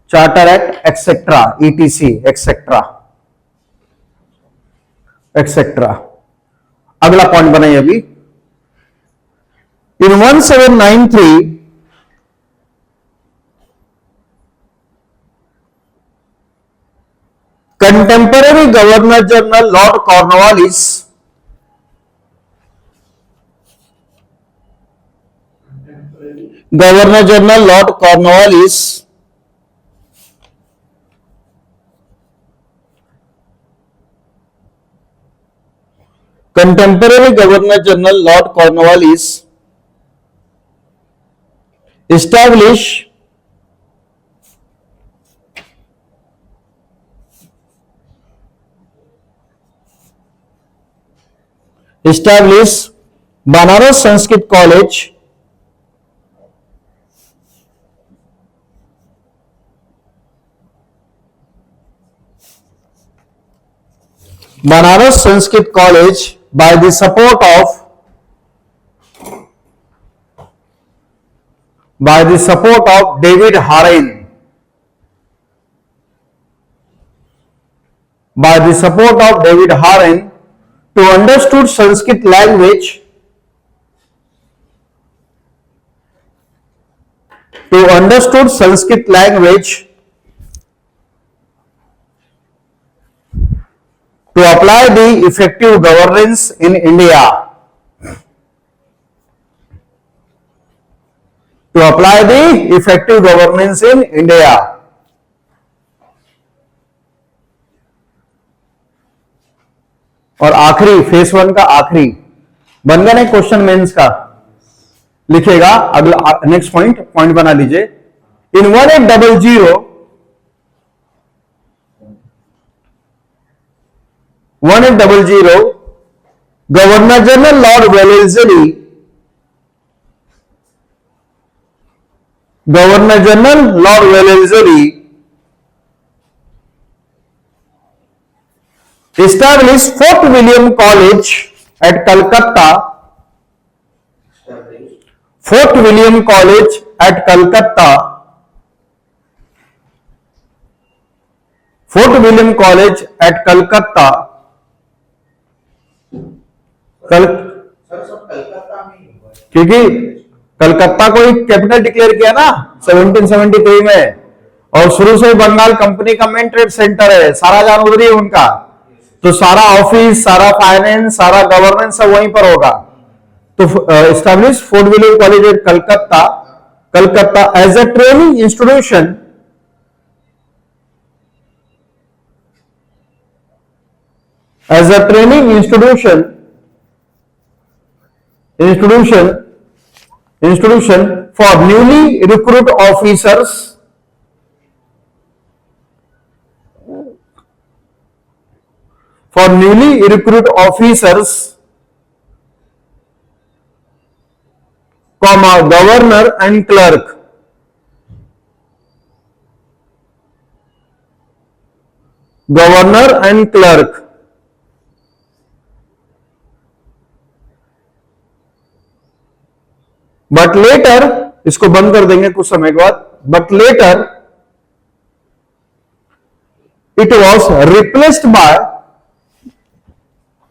etc. etc. etc. etc. अगला point बनाइए अभी। इन 1793 contemporary Governor General Lord Cornwallis establish Banaras Sanskrit college Banaras Sanskrit College by the support of David Harain. By the support of David Harain, to understood Sanskrit language, to apply the effective governance in India. To apply the effective governance in India. और आखिरी face 1 का आखिरी बन गया ना question mains का, लिखेगा अगला नेक्स्ट पॉइंट बना लीजिए। इन 1800 governor general Lord Wellesley established Fort William College at Calcutta. Fort William College at Calcutta. Fort William College at Calcutta. Sir सब कलकत्ता में ही हुआ है। क्योंकि कलकत्ता को एक कैपिटल डिक्लेयर किया ना 1773 में, और शुरू से बंगाल कंपनी का मेन ट्रेड सेंटर है, सारा जान उधर ही उनका, तो सारा ऑफिस, सारा फाइनेंस, सारा गवर्नेंस सब वहीं पर होगा। तो establish fort William college at Calcutta as a training institution, for newly recruit officers, governor and clerk. But later, इसको बंद कर देंगे कुछ समय के बाद, but later it was replaced by,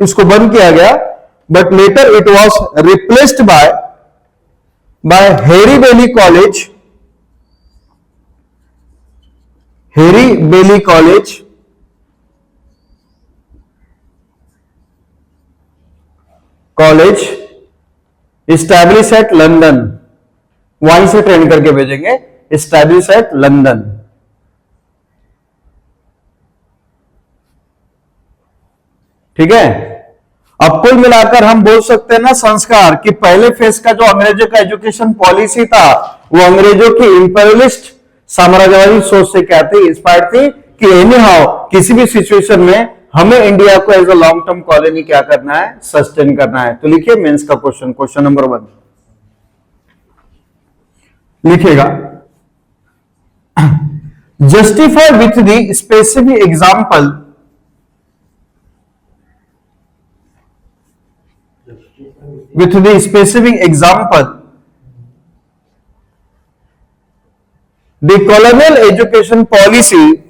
इसको बंद किया गया, but later it was replaced by Haileybury college establish at London, वहीं से ट्रेन करके भेजेंगे, इस्टैब्लिश एट लंदन। ठीक है, अब कुल मिलाकर हम बोल सकते हैं ना संस्कार कि पहले फेज का जो अंग्रेजों का एजुकेशन पॉलिसी था वो अंग्रेजों की इंपीरियलिस्ट साम्राज्यवादी सोच से क्या थी, इंस्पायर्ड थी कि एनी हाउ किसी भी सिचुएशन में हमें इंडिया को as a long term colony क्या करना है, सस्टेन करना है। तो लिखिए मेंस का क्वेश्चन नंबर 1 लिखिएगा, justify with the specific example the colonial education policy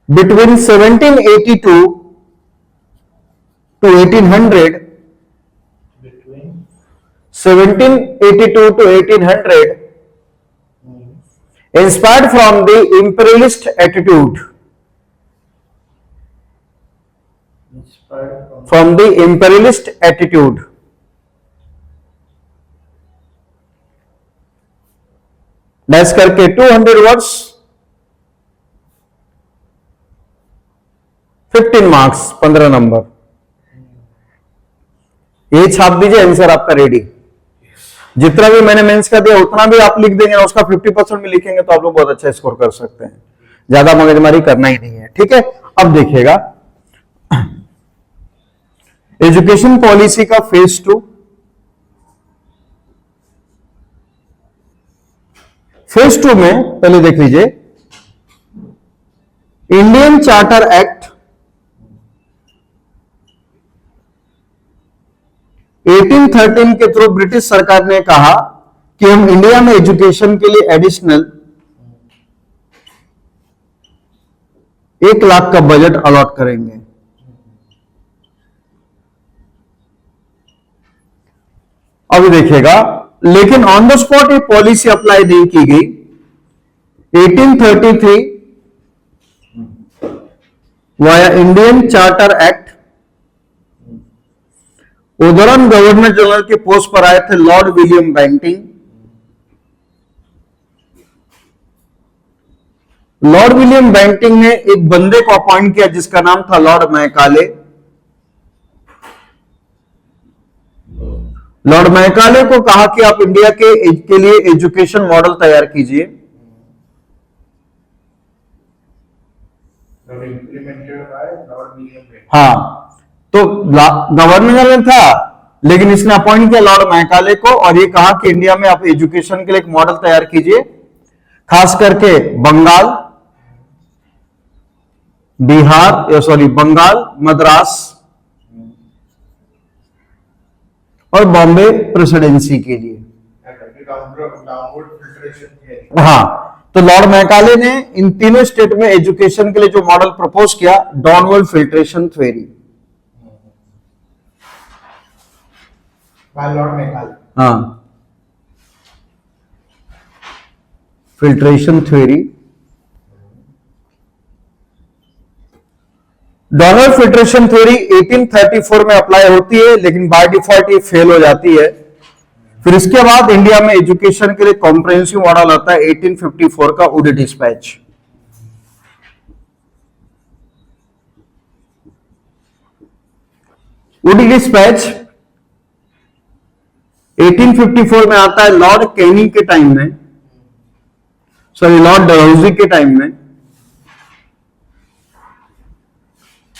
between 1782 to 1800, 1782 to 1800 inspired from the imperialist attitude, dash करके 200 वर्ड्स 15 मार्क्स 15 नंबर, ये छाप दीजिए, आंसर आपका रेडी। जितना भी मैंने मेंस का दिया उतना भी आप लिख देंगे, उसका 50% में लिखेंगे तो आप लोग बहुत अच्छा स्कोर कर सकते हैं, ज्यादा मगजमारी करना ही नहीं है। ठीक है, अब देखिएगा एजुकेशन पॉलिसी का फेज 2, फेज 2 में पहले देख लीजिए इंडियन चार्टर एक्ट 1813 के थ्रू ब्रिटिश सरकार ने कहा कि हम इंडिया में एजुकेशन के लिए एडिशनल 1 लाख का बजट अलॉट करेंगे। अभी देखिएगा, लेकिन ऑन द स्पॉट ये पॉलिसी अप्लाई नहीं की गई। 1833 वाया इंडियन चार्टर एक्ट उदरन गवर्नर जनरल के पोस्ट पर आए थे Lord William Bentinck. Lord William Bentinck ने एक बंदे को अपॉइंट किया जिसका नाम था लॉर्ड मैकाले। लॉर्ड मैकाले को कहा कि आप इंडिया के लिए एजुकेशन मॉडल तैयार कीजिए। implemented by Lord William Bentinck। हाँ, तो गवर्नर जनरल था, लेकिन इसने अपॉइंट किया लॉर्ड मैकाले को और ये कहा कि इंडिया में आप एजुकेशन के लिए एक मॉडल तैयार कीजिए, खास करके बंगाल, बिहार, सॉरी बंगाल, मद्रास और बॉम्बे प्रेसिडेंसी के लिए। Downward filtration theory. हाँ, तो लॉर्ड मैकाले ने इन तीनों स्टेट में एजुकेशन के लिए जो मॉडल प्रपोज किया, downward filtration theory, by Lord Macaulay. हाँ, filtration theory. Downward filtration theory 1834 में अप्लाई होती है, लेकिन बाय डिफॉल्ट ये फेल हो जाती है। फिर इसके बाद इंडिया में एजुकेशन के लिए कॉम्प्रिहेंसिव मॉडल आता है 1854 का वुड डिस्पैच। वुड डिस्पैच 1854 में आता है लॉर्ड कैनिंग के टाइम में, सॉरी लॉर्ड डलहौजी के टाइम में।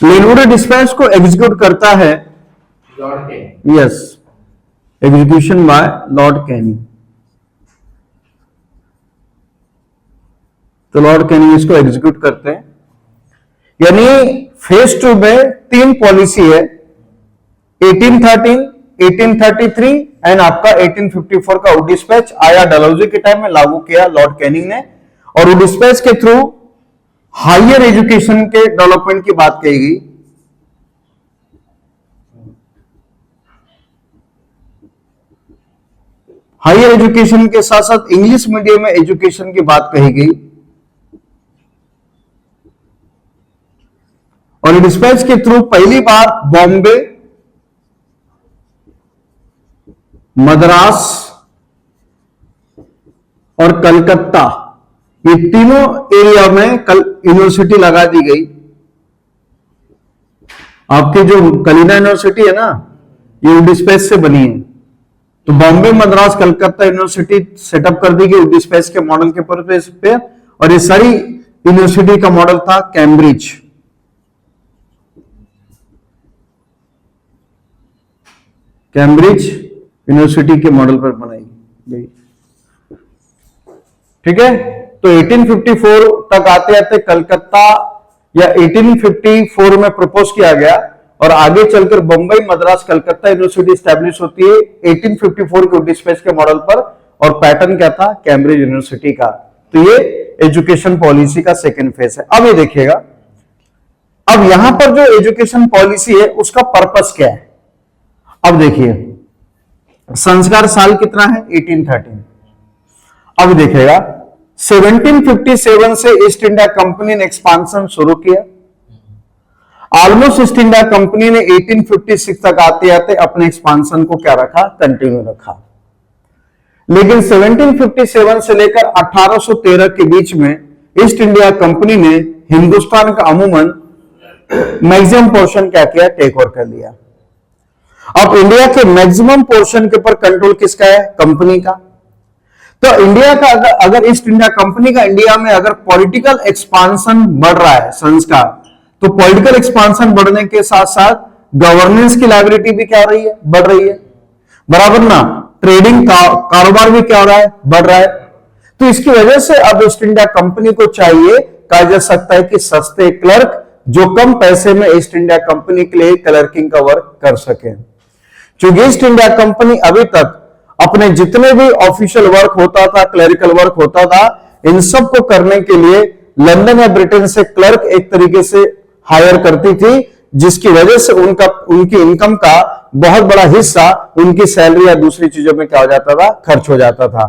वुड डिस्पैच को एग्जीक्यूट करता है Lord Canning. Yes, execution bye Lord Canning. तो लॉर्ड कैनिंग इसको एग्जीक्यूट करते हैं। यानी फेज 2 में 3 पॉलिसी है, 1813, 1833 एंड आपका 1854 का वुड डिस्पैच आया डलहौजी के टाइम में, लागू किया लॉर्ड कैनिंग ने, और वुड डिस्पैच के थ्रू हायर एजुकेशन के डेवलपमेंट की बात कही गई। हायर एजुकेशन के साथ साथ इंग्लिश मीडियम में एजुकेशन की बात कही गई। और डिस्पैच के थ्रू पहली बार बॉम्बे, मद्रास और कलकत्ता, ये तीनों एरिया में यूनिवर्सिटी लगा दी गई। आपकी जो कलिना यूनिवर्सिटी है ना, ये डिस्पैच से बनी है। तो बॉम्बे, मद्रास, कलकत्ता यूनिवर्सिटी सेटअप कर दी गई डिस्पैच के मॉडल के पर्पस पे, और ये सारी यूनिवर्सिटी का मॉडल था कैम्ब्रिज। कैम्ब्रिज यूनिवर्सिटी के मॉडल पर बनाई गई। ठीक है, तो 1854 तक आते आते कलकत्ता या 1854 में प्रपोज किया गया, और आगे चलकर बंबई, मद्रास, कलकत्ता यूनिवर्सिटी स्टैब्लिश होती है 1854 के डिस्पैच के मॉडल पर, और पैटर्न क्या था, कैम्ब्रिज यूनिवर्सिटी का। तो ये एजुकेशन पॉलिसी का सेकेंड फेज है। अब ये देखिएगा, अब यहां पर जो एजुकेशन पॉलिसी है उसका पर्पस क्या है। अब देखिए, संस्कार साल कितना है, 1813। अब देखिएगा, 1757 से ईस्ट इंडिया कंपनी ने एक्सपांशन शुरू किया। ऑलमोस्ट ईस्ट इंडिया कंपनी ने 1856 तक आते आते अपने एक्सपांशन को क्या रखा, कंटिन्यू रखा। लेकिन 1757 से लेकर 1813 के बीच में ईस्ट इंडिया कंपनी ने हिंदुस्तान का अमूमन मैक्सिमम पोर्शन क्या किया, टेक ओवर कर लिया। अब इंडिया के मैक्सिमम पोर्शन के ऊपर कंट्रोल किसका है, कंपनी का। तो इंडिया का अगर ईस्ट इंडिया कंपनी का इंडिया में अगर पॉलिटिकल एक्सपांशन बढ़ रहा है संस्कार, तो पॉलिटिकल एक्सपांशन बढ़ने के साथ साथ गवर्नेंस की लायबिलिटी भी क्या हो रही है, बढ़ रही है, बराबर ना। ट्रेडिंग कारोबार भी क्या हो रहा है, बढ़ रहा है। तो इसकी वजह से अब ईस्ट इंडिया कंपनी को चाहिए कहा जा सकता है कि सस्ते क्लर्क जो कम पैसे में ईस्ट इंडिया कंपनी के लिए क्लर्किंग का वर्क कर सके। क्योंकि ईस्ट इंडिया कंपनी अभी तक अपने जितने भी ऑफिशियल वर्क होता था, क्लरिकल वर्क होता था, इन सब को करने के लिए लंदन या ब्रिटेन से क्लर्क एक तरीके से हायर करती थी, जिसकी वजह से उनकी इनकम का बहुत बड़ा हिस्सा उनकी सैलरी या दूसरी चीजों में क्या हो जाता था, खर्च हो जाता था।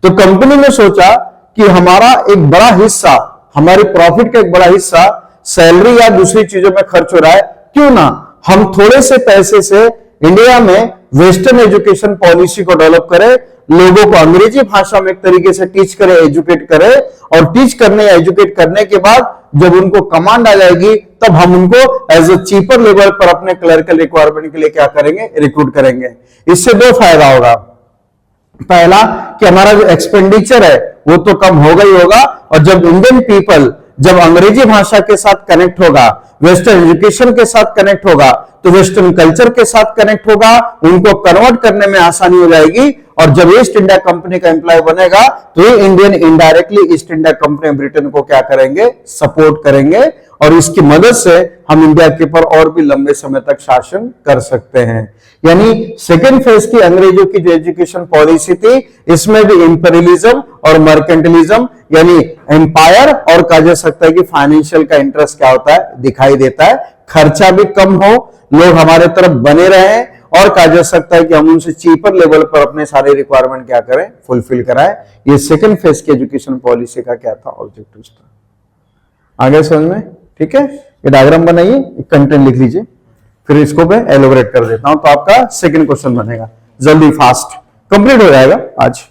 तो कंपनी ने सोचा कि हमारा एक बड़ा हिस्सा, हमारी प्रॉफिट का एक बड़ा हिस्सा सैलरी या दूसरी चीजों में खर्च हो रहा है, क्यों ना हम थोड़े से पैसे से इंडिया में वेस्टर्न एजुकेशन पॉलिसी को डेवलप करें, लोगों को अंग्रेजी भाषा में एक तरीके से टीच करें, एजुकेट करें, और टीच करने या एजुकेट करने के बाद जब उनको कमांड आ जाएगी तब हम उनको एज ए चीपर लेवल पर अपने क्लरिकल रिक्वायरमेंट के लिए क्या करेंगे, रिक्रूट करेंगे। इससे दो फायदा होगा। पहला कि हमारा जो एक्सपेंडिचर है वो तो कम होगा ही होगा, और जब इंडियन पीपल जब अंग्रेजी भाषा के साथ कनेक्ट होगा, वेस्टर्न एजुकेशन के साथ कनेक्ट होगा, तो वेस्टर्न कल्चर के साथ कनेक्ट होगा, उनको कन्वर्ट करने में आसानी हो जाएगी, और जब ईस्ट इंडिया कंपनी का एम्प्लॉय बनेगा तो ये Indian indirectly east India company Britain को क्या करेंगे, सपोर्ट करेंगे, और इसकी मदद से हम इंडिया के ऊपर और भी लंबे समय तक शासन कर सकते हैं। यानी सेकेंड फेज की अंग्रेजों की जो एजुकेशन पॉलिसी थी, इसमें भी इंपीरियलिज्म और मर्केंटलिज्म यानी एम्पायर और कहा जा सकता है कि फाइनेंशियल का इंटरेस्ट क्या होता है, दिखाई देता है। खर्चा भी कम हो, लोग हमारे तरफ बने रहे, और कहा जा सकता है कि हम उनसे चीपर लेवल पर अपने सारे रिक्वायरमेंट क्या करें, फुलफिल कराएं। ये सेकेंड फेज की एजुकेशन पॉलिसी का क्या था, ऑब्जेक्टिव था। आगे समझ में? ठीक है, ये डायग्राम बनाइए, कंटेंट लिख लीजिए, फिर इसको मैं एलोबरेट कर देता हूं, तो आपका सेकंड क्वेश्चन बनेगा। जल्दी फास्ट कंप्लीट हो जाएगा आज।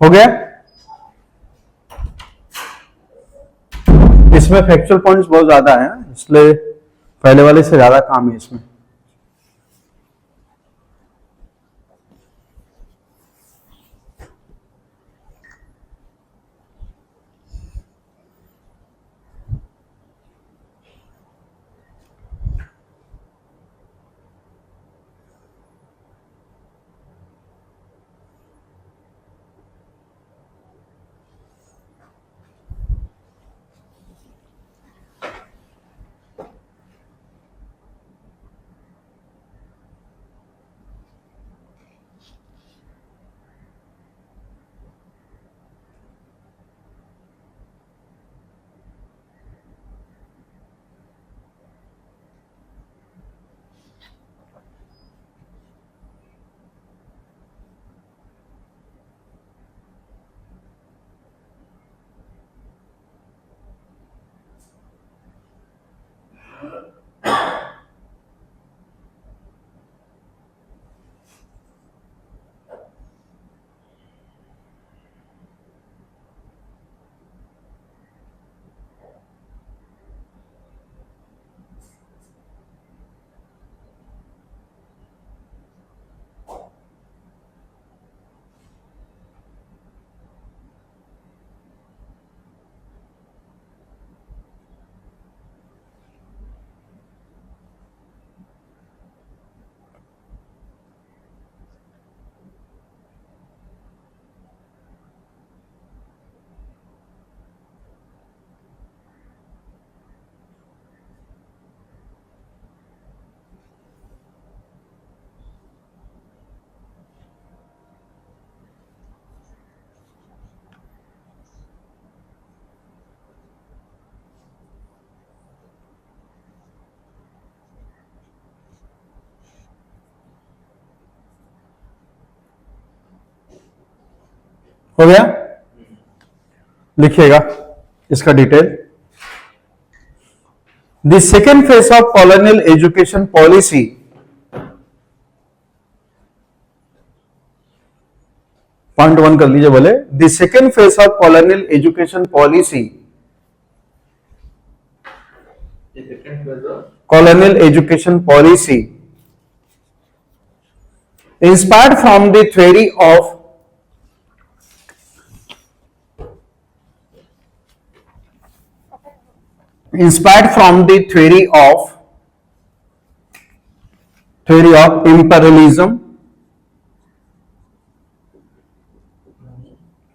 हो गया? इसमें फैक्चुअल पॉइंट्स बहुत ज्यादा है, इसलिए पहले वाले से ज्यादा काम है इसमें। हो गया, लिखिएगा इसका detail. The second phase of colonial education policy, point 1 कर लीजिए बोले, the second phase of colonial education policy, colonial education policy inspired from the theory of imperialism,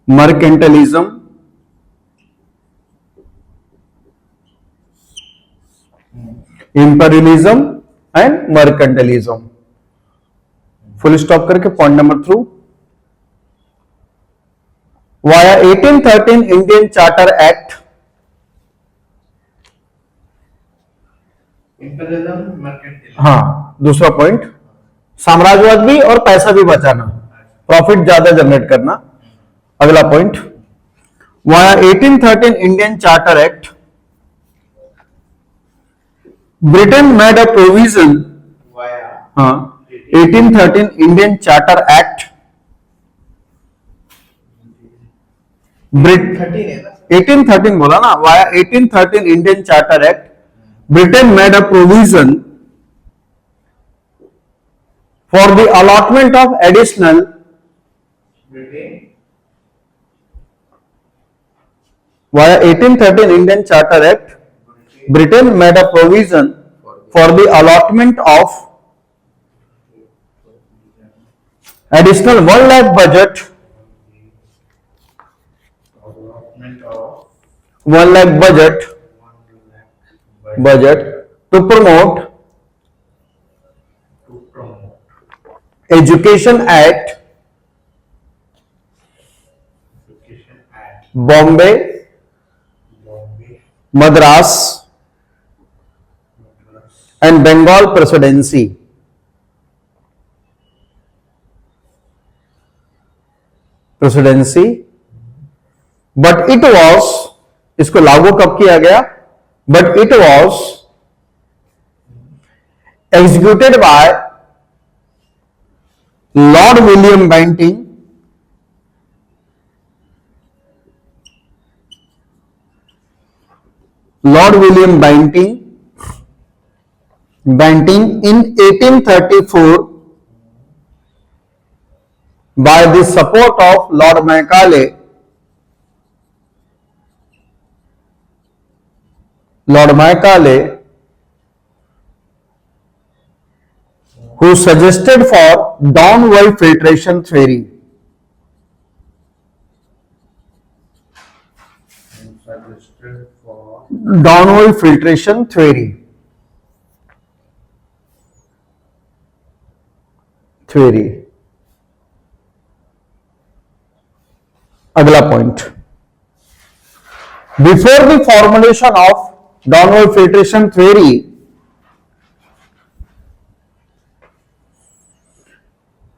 mercantilism, and mercantilism. Full stop करके point number through, via 1813 Indian Charter Act, हाँ दूसरा point, साम्राज्यवाद भी और पैसा भी बचाना, प्रॉफिट ज्यादा जनरेट करना। अगला point, via 1813 Indian Charter act, Britain made a provision, हाँ 1813 इंडियन चार्टर एक्ट, 1813 बोला ना, via 1813 Indian Charter act, Britain made a provision for the allotment of additional, via 1813 Indian Charter act, Britain made a provision for the allotment of additional 1 lakh budget, 1 lakh budget to promote Education Act, Bombay, Madras and Bengal presidency. But it was, इसको लागू कब किया गया? But it was executed by Lord William Banting, Banting in 1834 by the support of Lord Macaulay, who suggested for downwell filtration theory. Downwell filtration theory. अगला पॉइंट, before the formulation of downward filtration theory,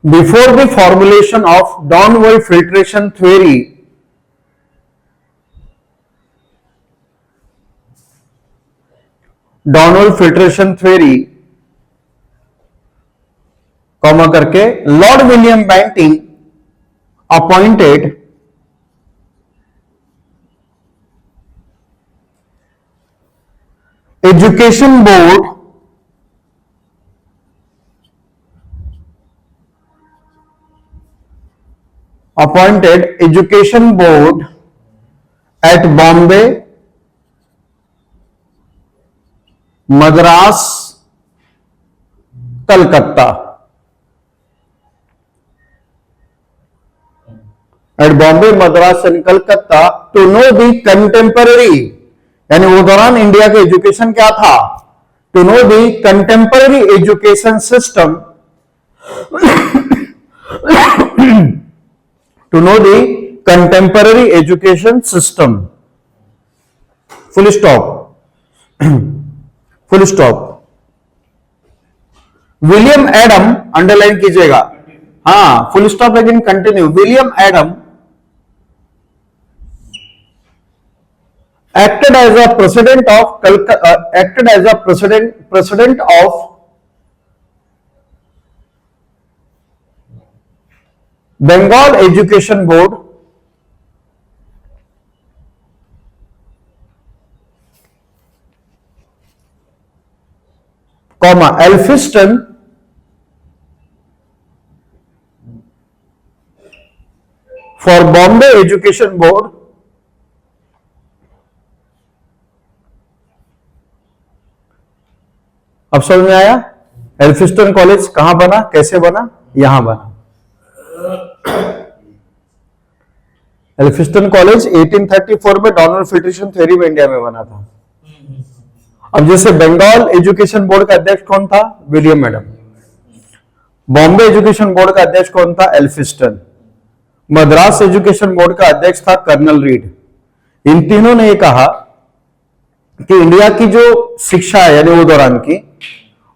before the formulation of downward filtration theory, comma करके, Lord William Bentinck appointed education board at Bombay, Madras, Calcutta. At Bombay, Madras and Calcutta to know the contemporary, यानी वो दौरान India का education क्या था, to know the contemporary education system, to know the contemporary education system. Full stop. William Adam, underline कीजिएगा, हाँ full stop लेकिन continue. William Adam acted as a president of acted as a president of Bengal Education Board comma Elphinstone for Bombay Education Board अब समझ में आया? Elphinstone college कहां बना, कैसे बना? यहां बना। एल्फिस्टन कॉलेज 1834 में डोनल फिल्ट्रेशन थ्योरी में इंडिया में बना था। अब जैसे बंगाल एजुकेशन बोर्ड का अध्यक्ष कौन था? William madam. Bombay education board का अध्यक्ष कौन था? एल्फिस्टन। मद्रास एजुकेशन बोर्ड का अध्यक्ष था कर्नल रीड। इन तीनों ने यह कहा कि इंडिया की जो शिक्षा है, यानी वो दौरान की,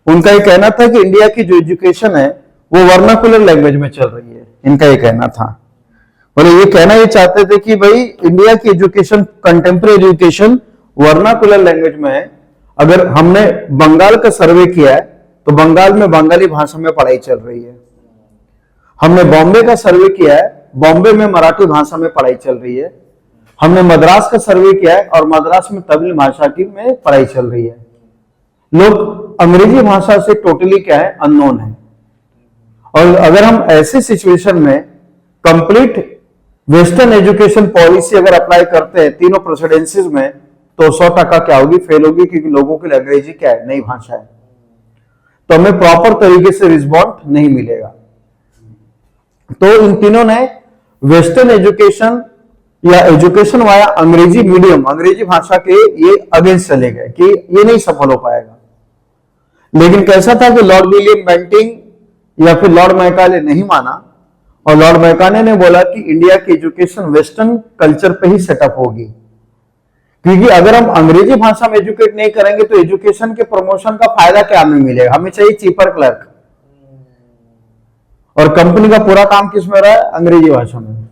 उनका ये कहना था कि इंडिया की जो एजुकेशन है वो वर्नाकुलर लैंग्वेज में चल रही है। इनका ये कहना था, बोले ये कहना ये चाहते थे कि भाई इंडिया की education, contemporary education vernacular language में है। अगर हमने बंगाल का सर्वे किया है तो बंगाल में बंगाली भाषा में पढ़ाई चल रही है। हमने बॉम्बे का सर्वे किया है, बॉम्बे में मराठी भाषा में पढ़ाई चल रही है। हमने मद्रास का सर्वे किया है और मद्रास में तमिल भाषा की में पढ़ाई चल रही है। लोग अंग्रेजी भाषा से टोटली क्या है, अननोन है। और अगर हम ऐसी सिचुएशन में कंप्लीट वेस्टर्न एजुकेशन पॉलिसी अगर अप्लाई करते हैं तीनों प्रेसिडेंसीज में, तो 100% क्या होगी, फेल होगी, क्योंकि लोगों के लिए अंग्रेजी क्या है, नई भाषा है। तो हमें प्रॉपर तरीके से रिस्पॉन्ड नहीं मिलेगा। तो इन तीनों ने वेस्टर्न एजुकेशन या एजुकेशन वाया अंग्रेजी मीडियम, अंग्रेजी भाषा के ये अगेंस्ट चले गए कि ये नहीं सफल हो पाएगा। लेकिन कैसा था कि लॉर्ड विलियम बेंटिंग या फिर लॉर्ड मैकाले नहीं माना, और लॉर्ड मैकाले ने बोला कि इंडिया की एजुकेशन वेस्टर्न कल्चर पे ही सेटअप होगी, क्योंकि अगर हम अंग्रेजी भाषा में एजुकेट नहीं करेंगे तो एजुकेशन के प्रमोशन का फायदा क्या हमें मिलेगा? हमें चाहिए चीपर क्लर्क, और कंपनी का पूरा काम किस में रहा है? अंग्रेजी भाषा में।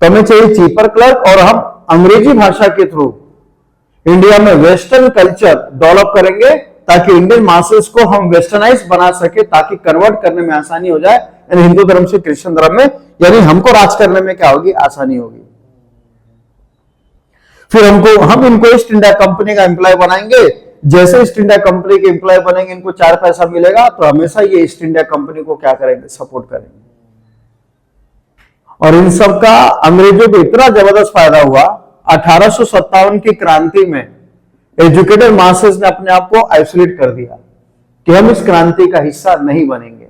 तो हमें चाहिए चीपर क्लर्क, और हम अंग्रेजी भाषा के थ्रू इंडिया में वेस्टर्न कल्चर डेवलप करेंगे ताकि इंडियन मासेस को हम वेस्टर्नाइज बना सके, ताकि कन्वर्ट करने में आसानी हो जाए, यानी हिंदू धर्म से क्रिश्चियन धर्म में, यानी हमको राज करने में क्या होगी, आसानी होगी। फिर हम इनको ईस्ट इंडिया कंपनी का एम्प्लॉय बनाएंगे। जैसे ईस्ट इंडिया कंपनी के एम्प्लॉय बनेंगे, इनको 4 पैसा मिलेगा, तो हमेशा ये ईस्ट इंडिया कंपनी को क्या करेंगे, सपोर्ट करेंगे। और इन सब का अंग्रेजों को इतना जबरदस्त फायदा हुआ, 1857 की क्रांति में एजुकेटेड मासेस ने अपने आप को आइसोलेट कर दिया कि हम इस क्रांति का हिस्सा नहीं बनेंगे,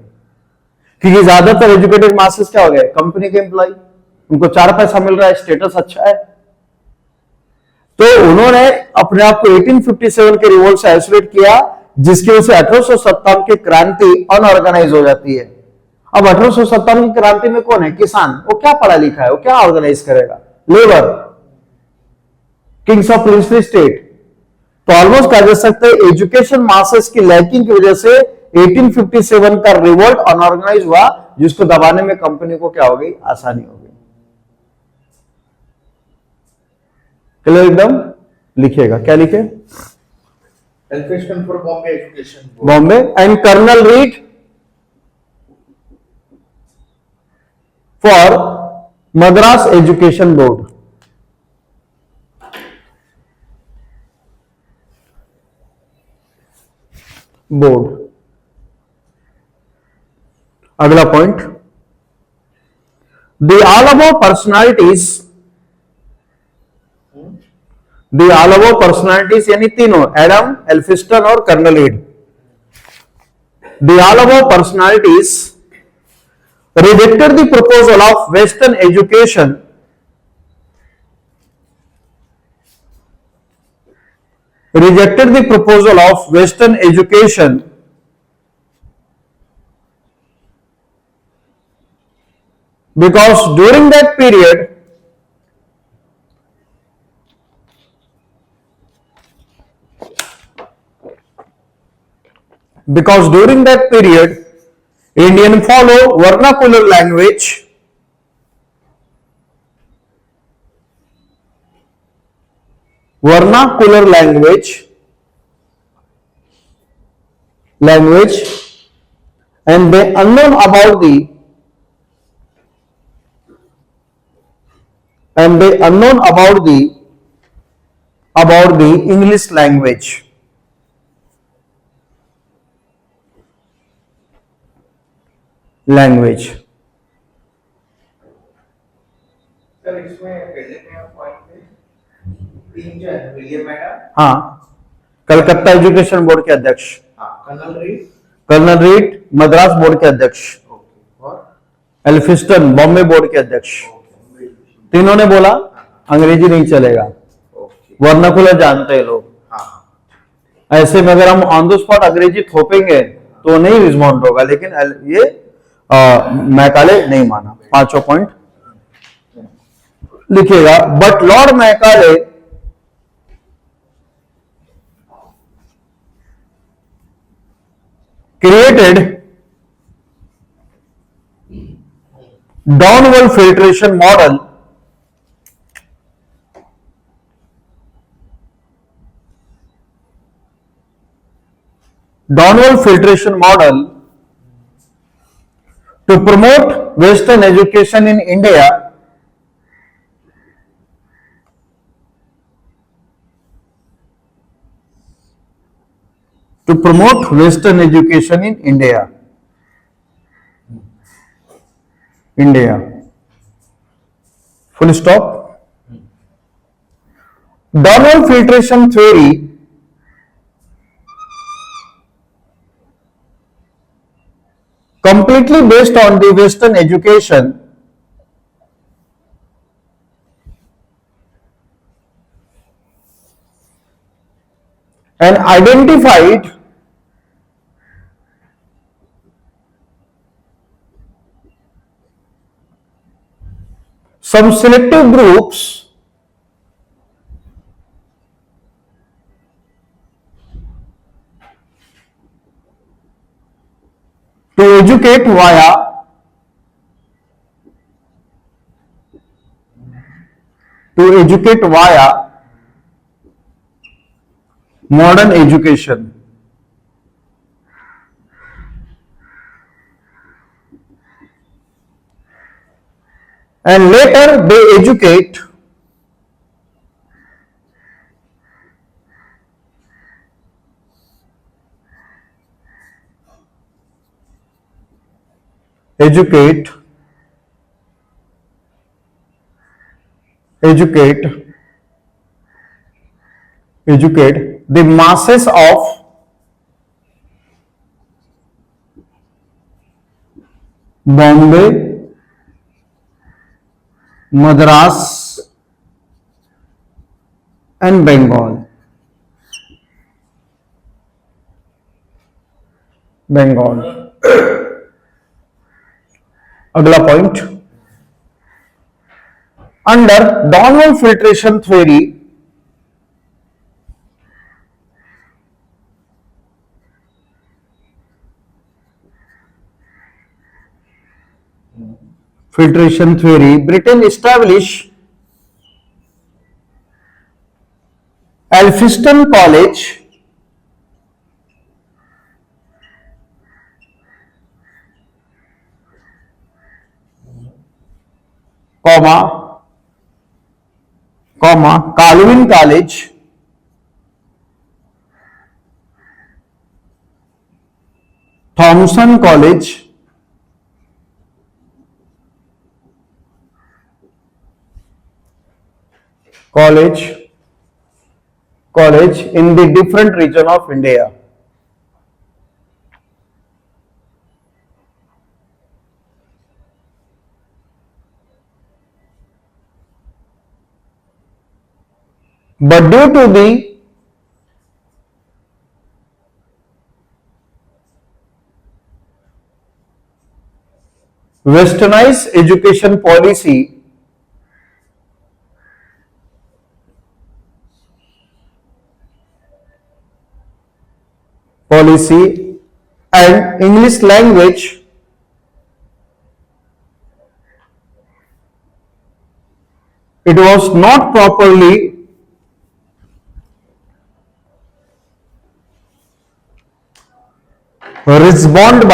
क्योंकि ज्यादातर एजुकेटेड मासेस क्या हो गए, कंपनी के एम्प्लॉय, उनको 4 पैसा मिल रहा है, स्टेटस अच्छा है। तो उन्होंने अपने आप को 1857 के रिवोल्ट से आइसोलेट किया, जिसकी वजह से 1857 की क्रांति अनऑर्गेनाइज हो जाती है। अब 1857 की क्रांति में कौन है? किसान। वो क्या पढ़ा लिखा है, वो क्या ऑर्गेनाइज करेगा? Labour, Kings of princely state. तो ऑलमोस्ट कहा जा सकता है एजुकेशन मासेस की लैकिंग की वजह से 1857 का रिवोल्ट अनऑर्गेनाइज हुआ, जिसको दबाने में कंपनी को क्या हो गई, आसानी हो गई। क्लियर एकदम? लिखिएगा, क्या लिखे? Elphinstone for Bombay education, Bombay, and Colonel Reid for Madras education board. अगला point, the all above personalities यानी तीनों, एडम, एल्फिस्टन और Colonel Reid, the all above personalities rejected the proposal of Western education because during that period Indian follow vernacular language vernacular language, and they unknown about the English language. Sir इसमें पहले क्या point है तीन जो है William madam हाँ, Calcutta education board के अध्यक्ष, हाँ colonel Reid colonel Reid Madras board के अध्यक्ष, ओके और एल्फिस्टन बॉम्बे बोर्ड के अध्यक्ष। ओके तीनों ने बोला अंग्रेजी नहीं चलेगा, ओके वर्नाकुलर जानते हैं लोग। हाँ ऐसे में अगर हम ऑन द स्पॉट अंग्रेजी थोपेंगे तो नहीं रिस्पॉन्ड होगा, लेकिन ये मैकाले नहीं माना। पांचों पॉइंट लिखिएगा। But Lord Macaulay created downwell filtration model to promote Western education in India full stop. Downwell filtration theory completely based on the Western education and identified some selective groups to educate via modern education. And later they educate the masses of Bombay, Madras and Bengal. अगला पॉइंट, under downward filtration theory Britain established Elphinstone College Calvin College, Thomson College, in the different region of India. But due to the westernized education policy and English language it was not properly respond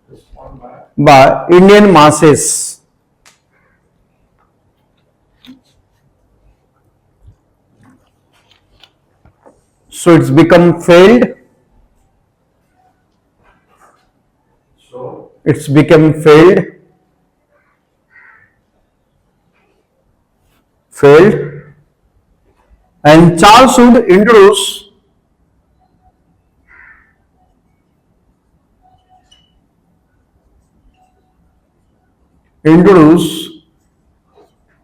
Respond by by Indian masses. So it's become failed. so It's become failed, and Charles should introduce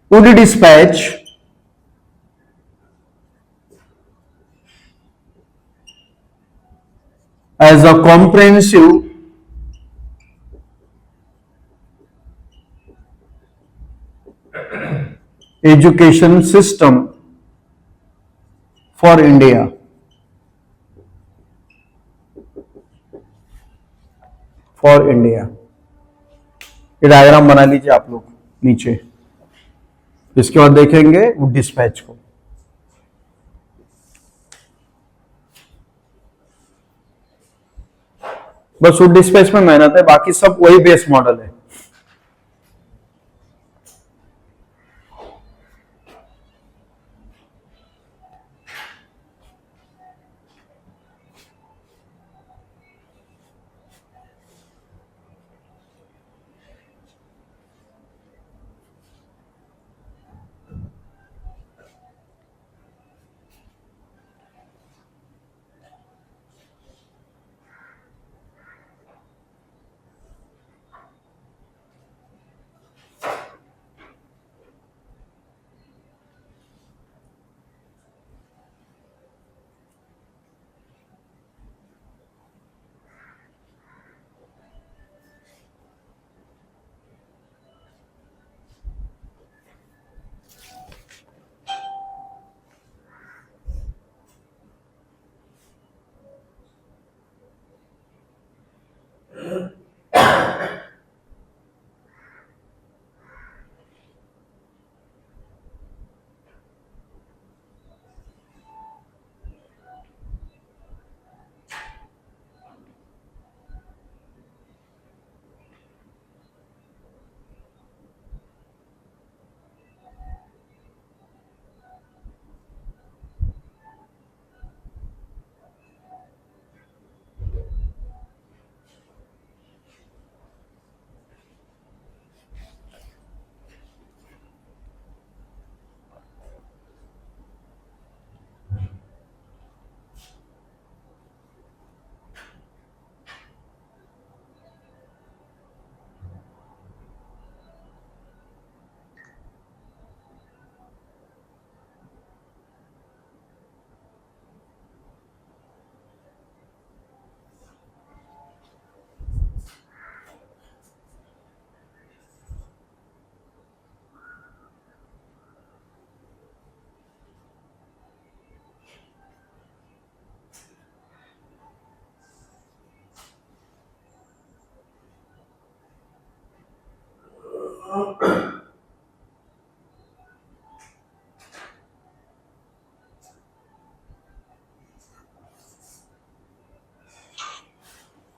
would dispatch as a comprehensive education system for India. For India. ये diagram बना लीजिए आप लोग नीचे। इसके बाद देखेंगे वो डिस्पैच को। बस वो डिस्पैच में मेहनत है, बाकी सब वही बेस मॉडल है।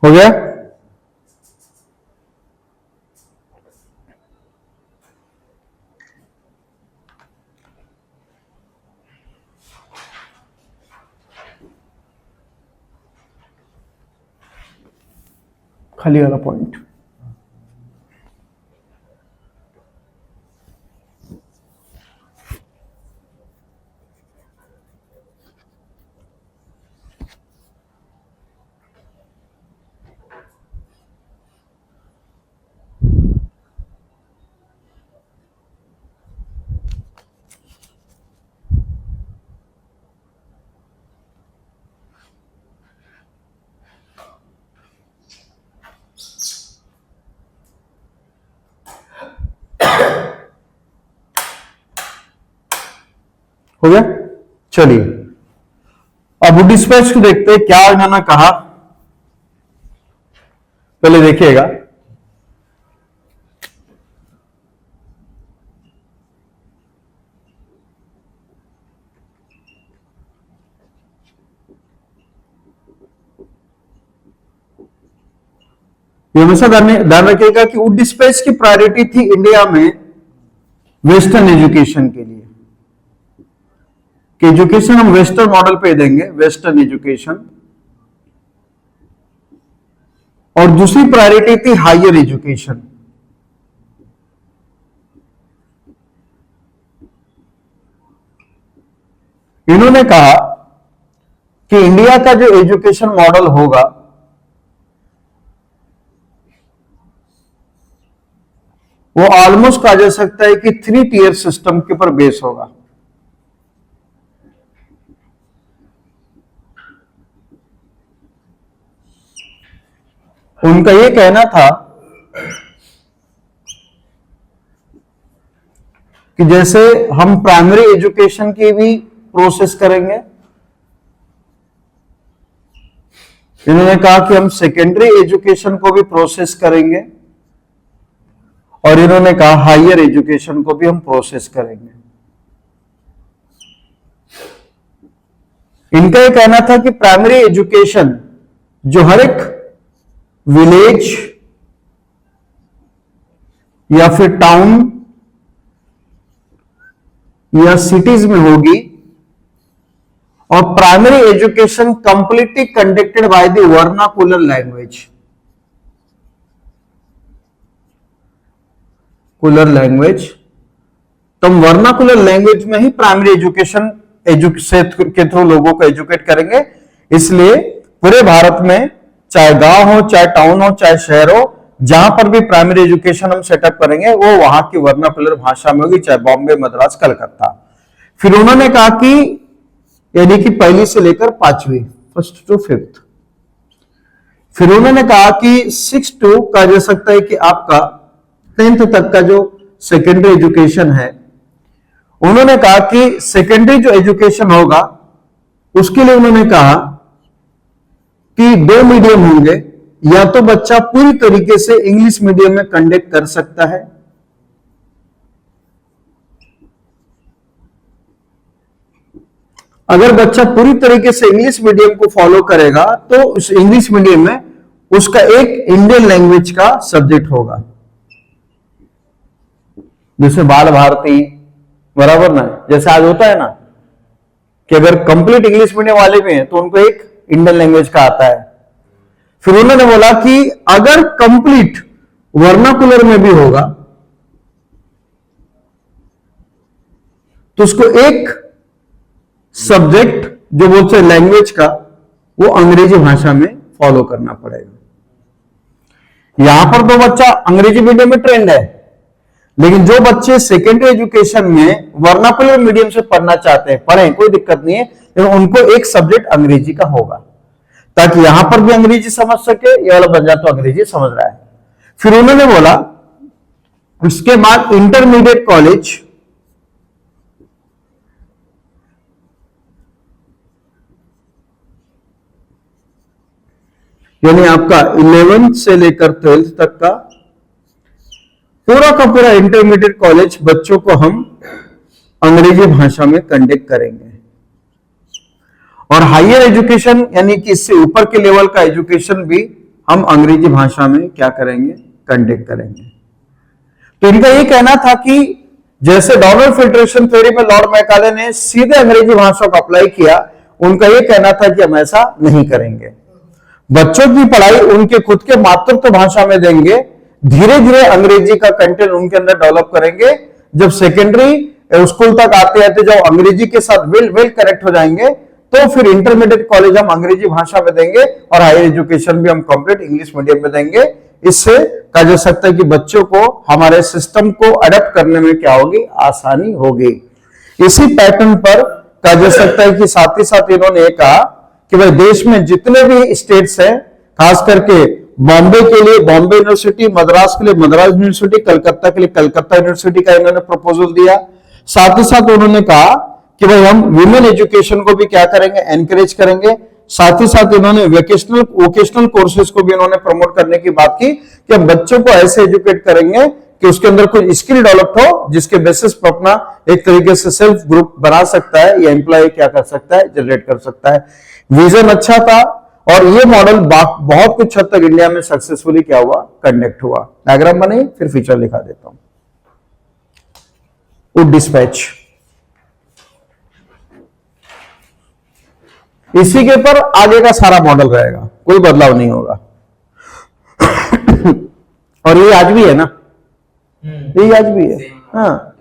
हो गया? खाली वाला पॉइंट। हो गया? चलिए अब डिस्पैच को देखते हैं क्या इन्होंने कहा। पहले देखिएगा, ये हमेशा ध्यान रखिएगा कि वुड डिस्पैच की प्रायोरिटी थी इंडिया में वेस्टर्न एजुकेशन के लिए, कि एजुकेशन हम वेस्टर्न मॉडल पे देंगे, वेस्टर्न एजुकेशन। और दूसरी प्रायोरिटी थी हायर एजुकेशन। इन्होंने कहा कि इंडिया का जो एजुकेशन मॉडल होगा वो ऑलमोस्ट कहा जा सकता है कि 3 टियर सिस्टम के ऊपर बेस होगा। उनका यह कहना था कि जैसे हम प्राइमरी एजुकेशन की भी प्रोसेस करेंगे, इन्होंने कहा कि हम सेकेंडरी एजुकेशन को भी प्रोसेस करेंगे, और इन्होंने कहा हायर एजुकेशन को भी हम प्रोसेस करेंगे। इनका यह कहना था कि प्राइमरी एजुकेशन जो हर एक विलेज या फिर टाउन या सिटीज में होगी, और primary education completely conducted by the vernacular language. तो हम वर्नाकुलर लैंग्वेज में ही प्राइमरी एजुकेशन के थ्रू लोगों को एजुकेट करेंगे। इसलिए पूरे भारत में चाहे गांव हो, चाहे टाउन हो, चाहे शहर हो, जहां पर भी प्राइमरी एजुकेशन हम सेटअप करेंगे वो वहां की वर्नाकुलर भाषा में होगी, चाहे बॉम्बे, मद्रास, कलकत्ता। फिर उन्होंने कहा कि यानी कि पहली से लेकर 5वीं, 1st to 5th। फिर उन्होंने कहा कि 6 to कहा जा सकता है कि आपका 10th तक का जो सेकेंडरी एजुकेशन है। उन्होंने कहा कि सेकेंडरी जो एजुकेशन होगा उसके लिए उन्होंने कहा कि 2 मीडियम होंगे, या तो बच्चा पूरी तरीके से इंग्लिश मीडियम में कंडक्ट कर सकता है, अगर बच्चा पूरी तरीके से इंग्लिश मीडियम को फॉलो करेगा तो उस इंग्लिश मीडियम में उसका एक इंडियन लैंग्वेज का सब्जेक्ट होगा, जैसे बाल भारती, बराबर ना, जैसे आज होता है ना कि अगर कंप्लीट इंग्लिश मीडियम वाले भी हैं तो उनको एक इंडियन लैंग्वेज का आता है। फिर उन्होंने बोला कि अगर कंप्लीट वर्नाकुलर में भी होगा तो उसको एक सब्जेक्ट जो बोलते हैं लैंग्वेज का, वो अंग्रेजी भाषा में फॉलो करना पड़ेगा। यहां पर तो बच्चा अंग्रेजी मीडियम में ट्रेंड है, लेकिन जो बच्चे सेकेंडरी एजुकेशन में वर्नाकुलर मीडियम से पढ़ना चाहते हैं, पढ़ें, कोई दिक्कत नहीं है, लेकिन उनको एक सब्जेक्ट अंग्रेजी का होगा, ताकि यहां पर भी अंग्रेजी समझ सके, ये वाला बच्चा तो अंग्रेजी समझ रहा है। फिर उन्होंने बोला उसके बाद इंटरमीडिएट कॉलेज, यानी आपका 11th से लेकर 12th तक का पूरा इंटरमीडिएट कॉलेज बच्चों को हम अंग्रेजी भाषा में कंडक्ट करेंगे। और हायर एजुकेशन यानी कि इससे ऊपर के लेवल का एजुकेशन भी हम अंग्रेजी भाषा में क्या करेंगे, कंडक्ट करेंगे। तो इनका यह कहना था कि जैसे डॉलर फिल्ट्रेशन थ्योरी में लॉर्ड मैकाले ने सीधे अंग्रेजी भाषा को अप्लाई किया, उनका यह कहना था कि हम ऐसा नहीं करेंगे। बच्चों की पढ़ाई उनके खुद के मातृत्व भाषा में देंगे, धीरे धीरे अंग्रेजी का कंटेंट उनके अंदर डेवलप करेंगे। जब सेकेंडरी स्कूल तक आते आते जब अंग्रेजी के साथ वेल कनेक्ट हो जाएंगे तो फिर इंटरमीडिएट कॉलेज हम अंग्रेजी भाषा में देंगे और हायर एजुकेशन भी हम कंप्लीट इंग्लिश मीडियम में देंगे। इससे कहा जा सकता है कि बच्चों को हमारे सिस्टम को अडेप्ट करने में क्या होगी, आसानी होगी। इसी पैटर्न पर कहा जा सकता है कि साथ ही साथ इन्होंने ये कहा कि भाई देश में जितने भी स्टेट्स हैं, खास करके बॉम्बे के लिए बॉम्बे यूनिवर्सिटी, मद्रास के लिए मद्रास यूनिवर्सिटी, कलकत्ता के लिए कलकत्ता यूनिवर्सिटी का इन्होंने प्रपोजल दिया। साथ ही साथ उन्होंने कहा कि भाई हम वुमेन एजुकेशन को भी क्या करेंगे, एनकरेज करेंगे। साथ ही साथ इन्होंने वोकेशनल कोर्सेज को भी इन्होंने प्रमोट करने की बात की कि हम बच्चों को ऐसे एजुकेट करेंगे कि उसके अंदर कोई स्किल डेवलप हो जिसके बेसिस पर अपना एक तरीके से सेल्फ ग्रुप बना सकता है या एम्प्लॉय क्या कर सकता है, जनरेट कर सकता है। विजन अच्छा था और ये मॉडल बहुत कुछ हद तक इंडिया में सक्सेसफुली क्या हुआ, कंडक्ट हुआ। डायग्राम बने, फिर फीचर लिखा देता हूं। वुड डिस्पैच, इसी के ऊपर आगे का सारा मॉडल रहेगा, कोई बदलाव नहीं होगा। और ये आज भी है ना, ये आज भी है। हाँ,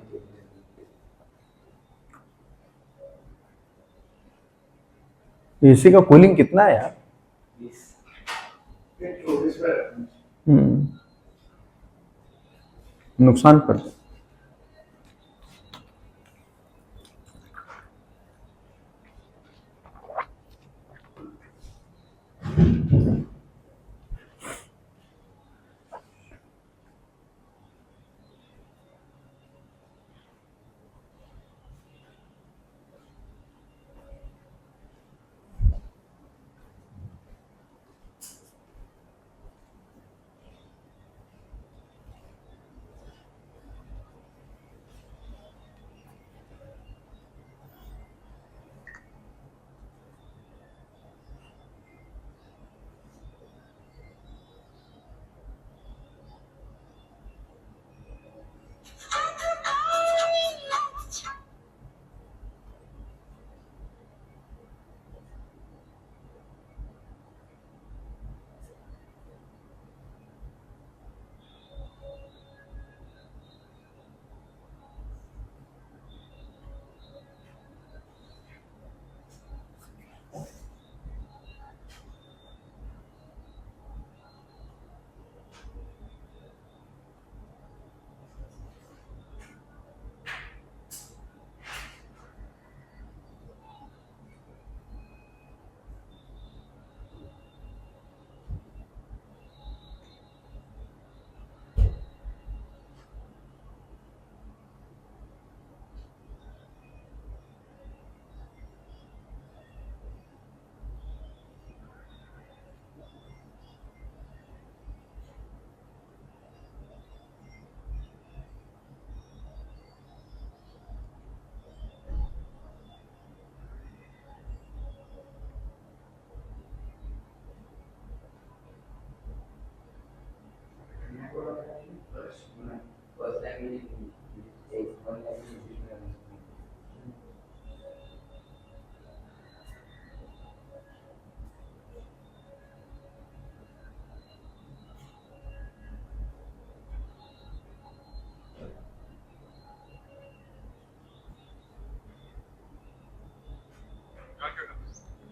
एसी का कूलिंग कितना है यार? नुकसान पर।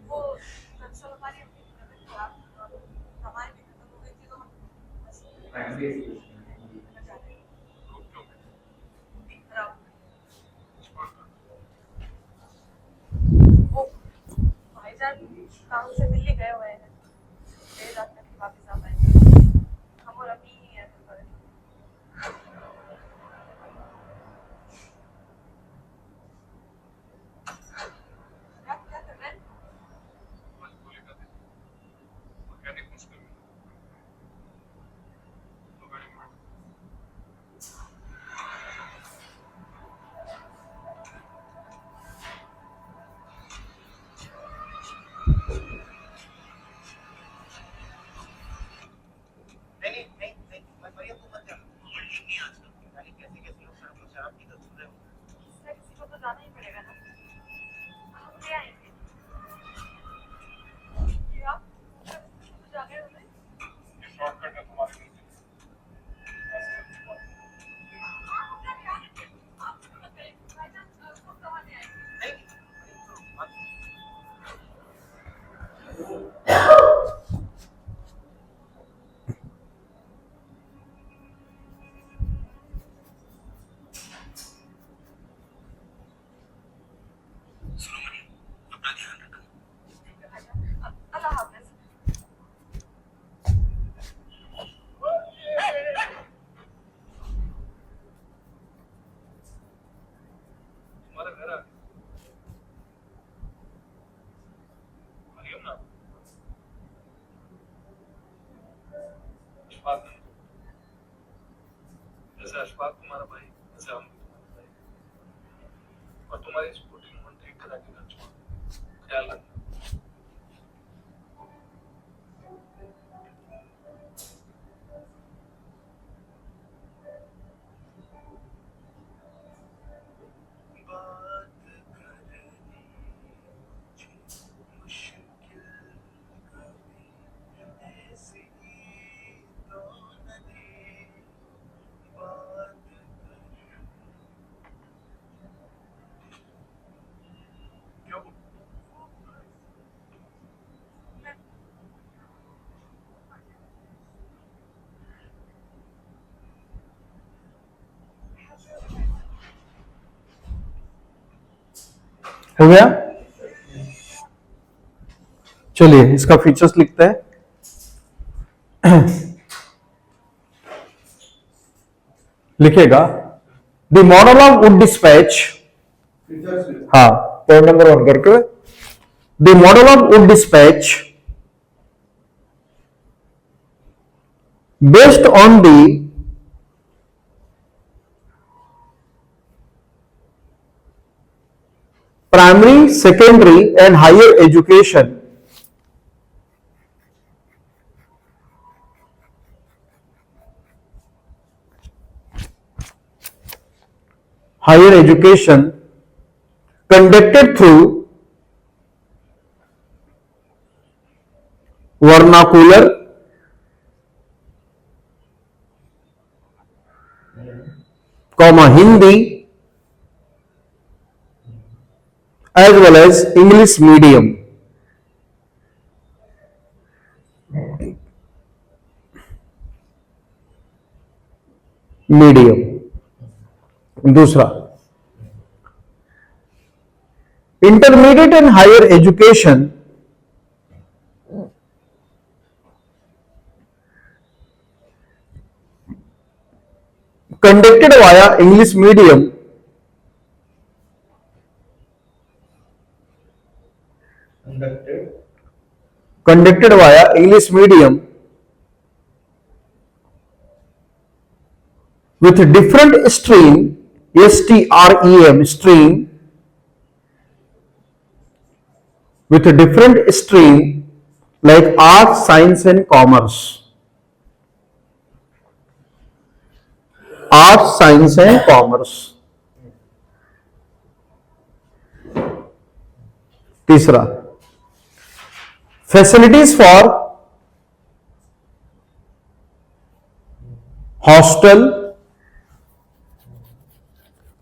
वो कंसोल हमारी खराब हमारी भी खत्म हो गई थी तो हम खराब वो भाईजान काम से दिल्ली गए हुए हैं, देर रात तक वापस आ पाएंगे। हम और अभी ही हैं घर पर। क्या क्या कर रहे हैं? नहीं नहीं नहीं, मैं भैया तुम मत जाना, नहीं आज तक गाड़ी कैसे कैसे लोग सड़क पर शराब पी कर सुन रहे हो। इसमें किसी को तो जाना ही पड़ेगा ना, हम ले आएंगे। क्या तो जाने वाले शॉर्टकट है तुम्हारे लिए। भाईजान कब कमाने आएंगे? नहीं बात अल्लाह हाफिज। तुम्हारा घर आ मरियम ना अशफाक नहीं। जैसे अशफाक तुम्हारा भाई वैसे हम भी तुम्हारे भाई। और तुम्हारी स्कूटी में ठीक करा के घर छोड़ ख्याल रखना। हो गया। चलिए इसका फीचर्स लिखते हैं। लिखेगा the model of Wood dispatch, features हाँ पॉइंट नंबर 1 करके, the model of Wood dispatch based on the primary, secondary and higher education conducted through vernacular, Hindi as well as English medium. दूसरा intermediate and higher education conducted via English medium conducted via English medium with different stream, STREM stream, with a different stream like arts, science and commerce, arts, science and commerce. तीसरा facilities for hostel,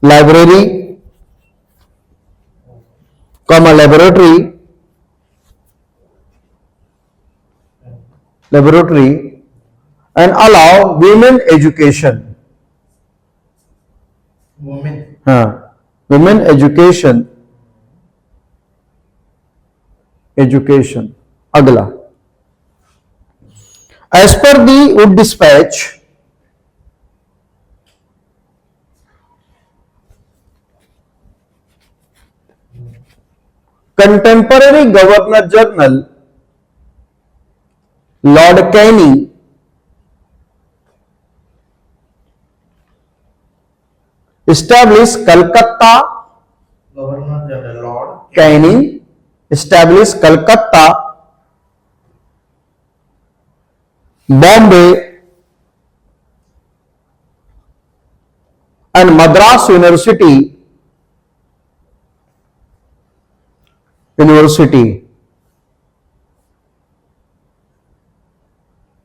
library, laboratory and allow women education. Women education. अगला as per the Wood Dispatch, contemporary Governor General Lord Canning established Calcutta, Governor General Lord Canning established Calcutta, Bombay and Madras University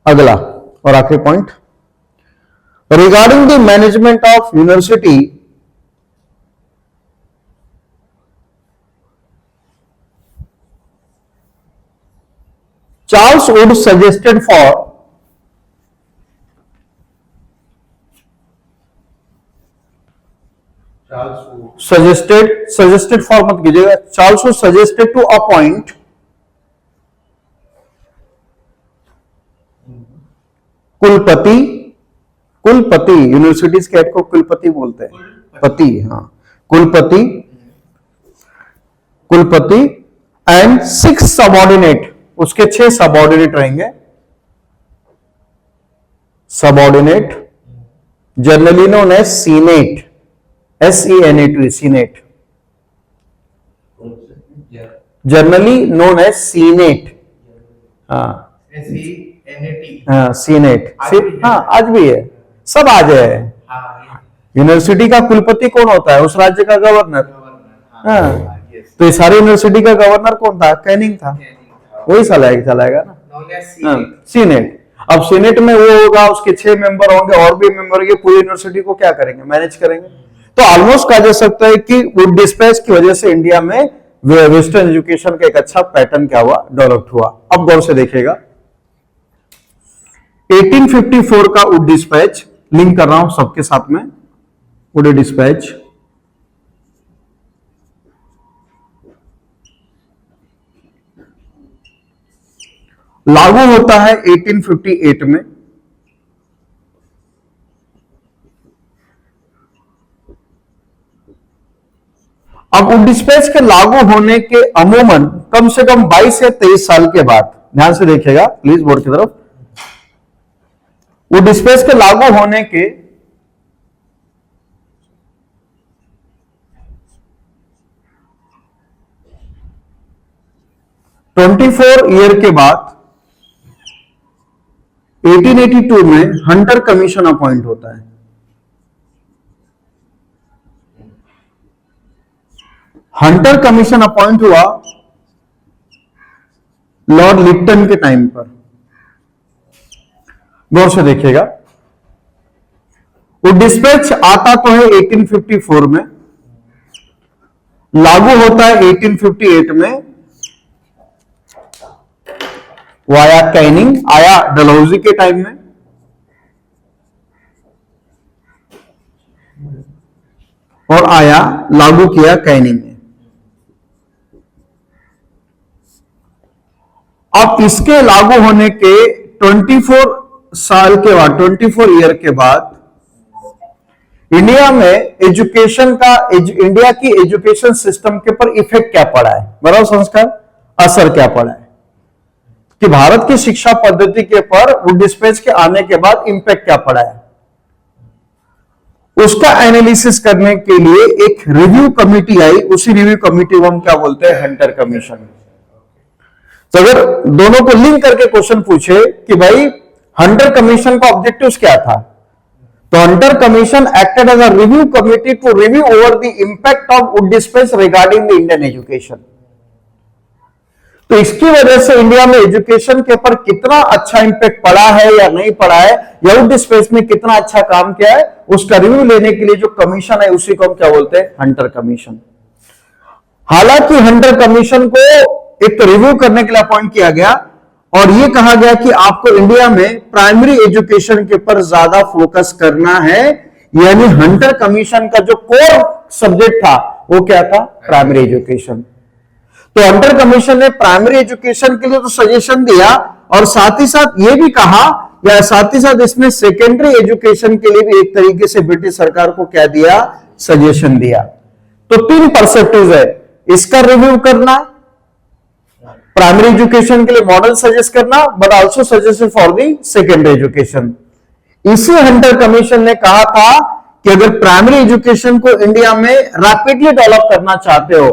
अगला और आखिरी point regarding the management of university, Charles Wood suggested for suggested for मत कीजिएगा, Charles Wood suggested to appoint कुलपति universities के head को कुलपति बोलते हैं, पति, हाँ कुलपति एंड 6 सबऑर्डिनेट, उसके 6 सबऑर्डिनेट रहेंगे, subordinate generally known as senate, SENAT, senate, generally known as senate, हाँ सीनेट, हाँ आज भी है, सब आज है। यूनिवर्सिटी का कुलपति कौन होता है? उस राज्य का गवर्नर। हाँ तो ये सारी यूनिवर्सिटी का गवर्नर कौन था? कैनिंग था, वही चलाएगा ना, सीनेट। अब सीनेट में वो होगा, उसके 6 मेंबर होंगे और भी मेंबर होंगे, पूरी यूनिवर्सिटी को क्या करेंगे? मैनेज करेंगे। तो ऑलमोस्ट कहा जा सकता है कि वुड डिस्पैच की वजह से इंडिया में वेस्टर्न एजुकेशन का एक अच्छा पैटर्न क्या हुआ? डेवलप हुआ। अब गौर से देखिएगा 1854 का वुड डिस्पैच, लिंक कर रहा हूं सबके साथ में, वुड डिस्पैच लागू होता है 1858 में। अब वो डिस्पैच के लागू होने के अमूमन कम से कम 22 से 23 साल के बाद, ध्यान से देखिएगा प्लीज बोर्ड की तरफ, वो डिस्पैच के लागू होने के 24 ईयर के बाद 1882 में हंटर कमीशन अपॉइंट होता है। हंटर कमीशन अपॉइंट हुआ लॉर्ड लिप्टन के टाइम पर। गौर से देखिएगा, वो डिस्पैच आता तो है 1854 में, लागू होता है 1858 में। वो आया कैनिंग, आया डलहौजी के टाइम में, और आया लागू किया कैनिंग ने। अब इसके लागू होने के 24 साल के बाद, 24 ईयर के बाद इंडिया में एजुकेशन का, इंडिया की एजुकेशन सिस्टम के ऊपर इफेक्ट क्या पड़ा है, बराबर संस्कार, असर क्या पड़ा है, कि भारत की शिक्षा पद्धति के ऊपर वो डिस्पैच के आने के बाद इंपैक्ट क्या पड़ा है, उसका एनालिसिस करने के लिए एक रिव्यू कमेटी आई। उसी रिव्यू कमेटी को हम क्या बोलते हैं, हंटर कमीशन। तो अगर दोनों को लिंक करके क्वेश्चन पूछे कि भाई हंटर कमीशन का ऑब्जेक्टिव्स क्या था, तो Hunter commission acted as a review committee to review over the impact of Wood dispatch regarding the Indian education. तो इसकी वजह से इंडिया में एजुकेशन के ऊपर कितना अच्छा इंपैक्ट पड़ा है या नहीं पड़ा है, या वुड डिस्पैच में कितना अच्छा काम किया है, उसका रिव्यू लेने के लिए जो कमीशन है उसी को हम क्या बोलते हैं, हंटर कमीशन। हालांकि हंटर कमीशन को एक तो रिव्यू करने के लिए अपॉइंट किया गया, और यह कहा गया कि आपको इंडिया में प्राइमरी एजुकेशन के ऊपर ज्यादा फोकस करना है, यानी हंटर कमीशन का जो कोर सब्जेक्ट था वो क्या था, प्राइमरी एजुकेशन। तो हंटर कमीशन ने प्राइमरी एजुकेशन के लिए तो सजेशन दिया, और साथ ही साथ ये भी कहा, या साथ ही साथ इसमें सेकेंडरी एजुकेशन के लिए भी एक तरीके से ब्रिटिश सरकार को क्या दिया, सजेशन दिया। तो 3 पर्सपेक्टिव है, इसका रिव्यू करना, प्राइमरी एजुकेशन के लिए मॉडल सजेस्ट करना, but also suggestion for the secondary education. इसी हंटर कमीशन ने कहा था कि अगर प्राइमरी एजुकेशन को इंडिया में रैपिडली डेवलप करना चाहते हो,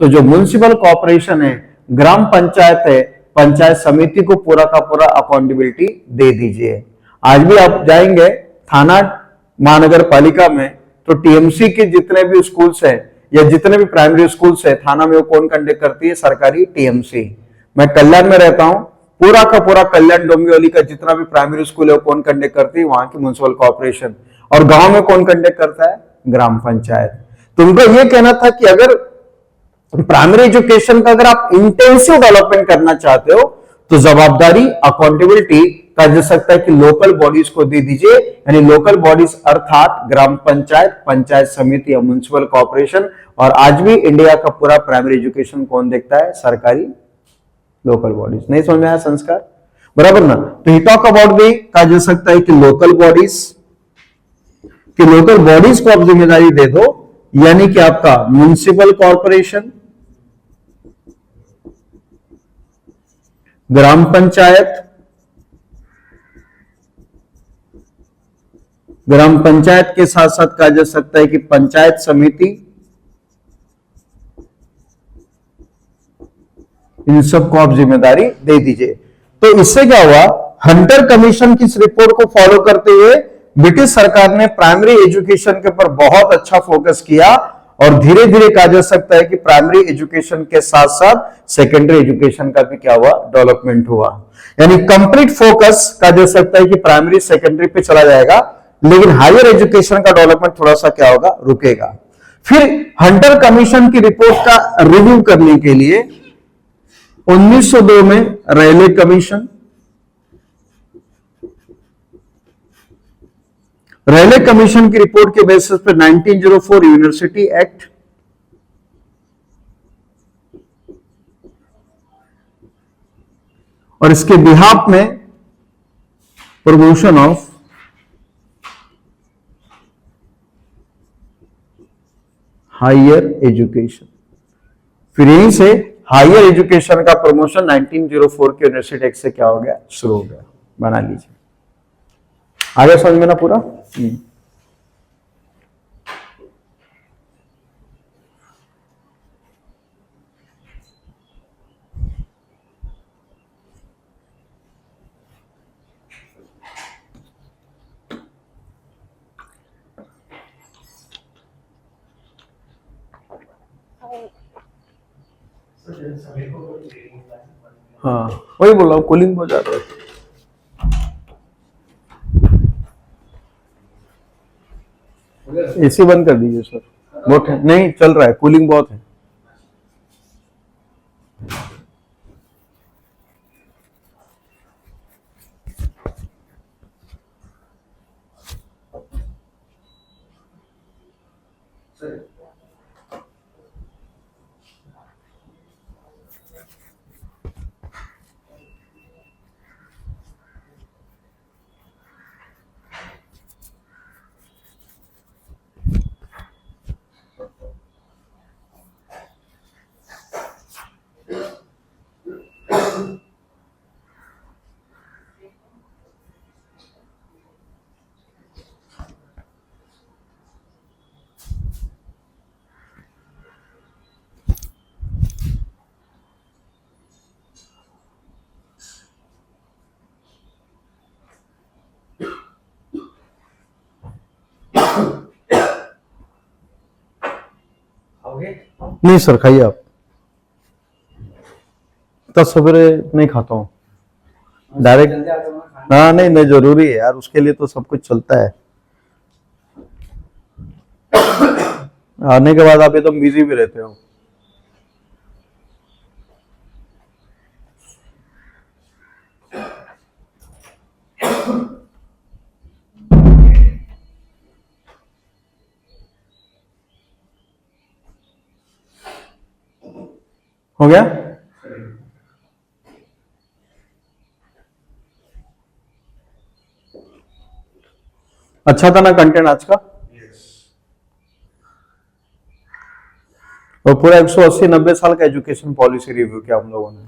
तो जो म्युनिसिपल कॉर्पोरेशन है, ग्राम पंचायत है, पंचायत समिति को पूरा का पूरा अकाउंटेबिलिटी दे दीजिए। आज भी आप जाएंगे थाना महानगर पालिका में, तो टीएमसी के जितने भी स्कूल्स हैं या जितने भी प्राइमरी स्कूल्स है थाना में, वो कौन कंडक्ट करती है, सरकारी टीएमसी। मैं कल्याण में रहता हूं, पूरा का पूरा कल्याण डोंबिवली का जितना भी प्राइमरी स्कूल है वो कौन कंडक्ट करती है, वहां की म्युनिसिपल कॉर्पोरेशन। और गांव में कौन कंडक्ट करता है, ग्राम पंचायत। तो उनका यह कहना था कि अगर प्राइमरी एजुकेशन का अगर आप इंटेंसिव डेवलपमेंट करना चाहते हो, तो जवाबदारी, अकाउंटेबिलिटी कहा जा सकता है कि लोकल बॉडीज को दे दीजिए, यानी लोकल बॉडीज अर्थात ग्राम पंचायत, पंचायत समिति या म्युनिसिपल कॉर्पोरेशन। और आज भी इंडिया का पूरा प्राइमरी एजुकेशन कौन देखता है, सरकारी लोकल बॉडीज। नहीं समझ में आया संस्कार, बराबर ना। तो ही टॉक अबाउट दी, कहा जा सकता है कि लोकल बॉडीज, कि लोकल बॉडीज को आप जिम्मेदारी दे दो, यानी कि आपका म्युनिसिपल कॉर्पोरेशन, ग्राम पंचायत, ग्राम पंचायत के साथ साथ कहा जा सकता है कि पंचायत समिति, इन सबको आप जिम्मेदारी दे दीजिए। तो इससे क्या हुआ, हंटर कमीशन की इस रिपोर्ट को फॉलो करते हुए ब्रिटिश सरकार ने प्राइमरी एजुकेशन के ऊपर बहुत अच्छा फोकस किया, और धीरे धीरे कहा जा सकता है कि प्राइमरी एजुकेशन के साथ साथ सेकेंडरी एजुकेशन का भी क्या हुआ, डेवलपमेंट हुआ। यानी कंप्लीट फोकस कहा जा सकता है कि प्राइमरी सेकेंडरी पे चला जाएगा, लेकिन हायर एजुकेशन का डेवलपमेंट थोड़ा सा क्या होगा, रुकेगा। फिर हंटर कमीशन की रिपोर्ट का रिव्यू करने के लिए 1902 में रेलवे कमीशन, रेलवे कमीशन की रिपोर्ट के बेसिस पर 1904 यूनिवर्सिटी एक्ट, और इसके बिहाफ में प्रमोशन ऑफ हायर एजुकेशन। फिर यहीं से हायर एजुकेशन का प्रमोशन 1904 के यूनिवर्सिटी एक्ट से क्या हो गया, शुरू हो गया। बना लीजिए, आगे समझ में ना पूरा। हाँ वही बोल रहा हूँ, कूलिंग बहुत ज्यादा है। एसी बंद कर दीजिए सर, बहुत है नहीं चल रहा है, कूलिंग बहुत है। खाओगे? नहीं सर खाइए आप, तब सवेरे नहीं खाता हूँ डायरेक्ट। जल्दी आ जाओ ना खाने। हाँ नहीं नहीं जरूरी है यार, उसके लिए तो सब कुछ चलता है। आने के बाद आप एकदम बिजी भी रहते हो। हो गया? अच्छा था ना कंटेंट आज का? और पूरा 180-90 साल का एजुकेशन पॉलिसी रिव्यू किया हम लोगों ने।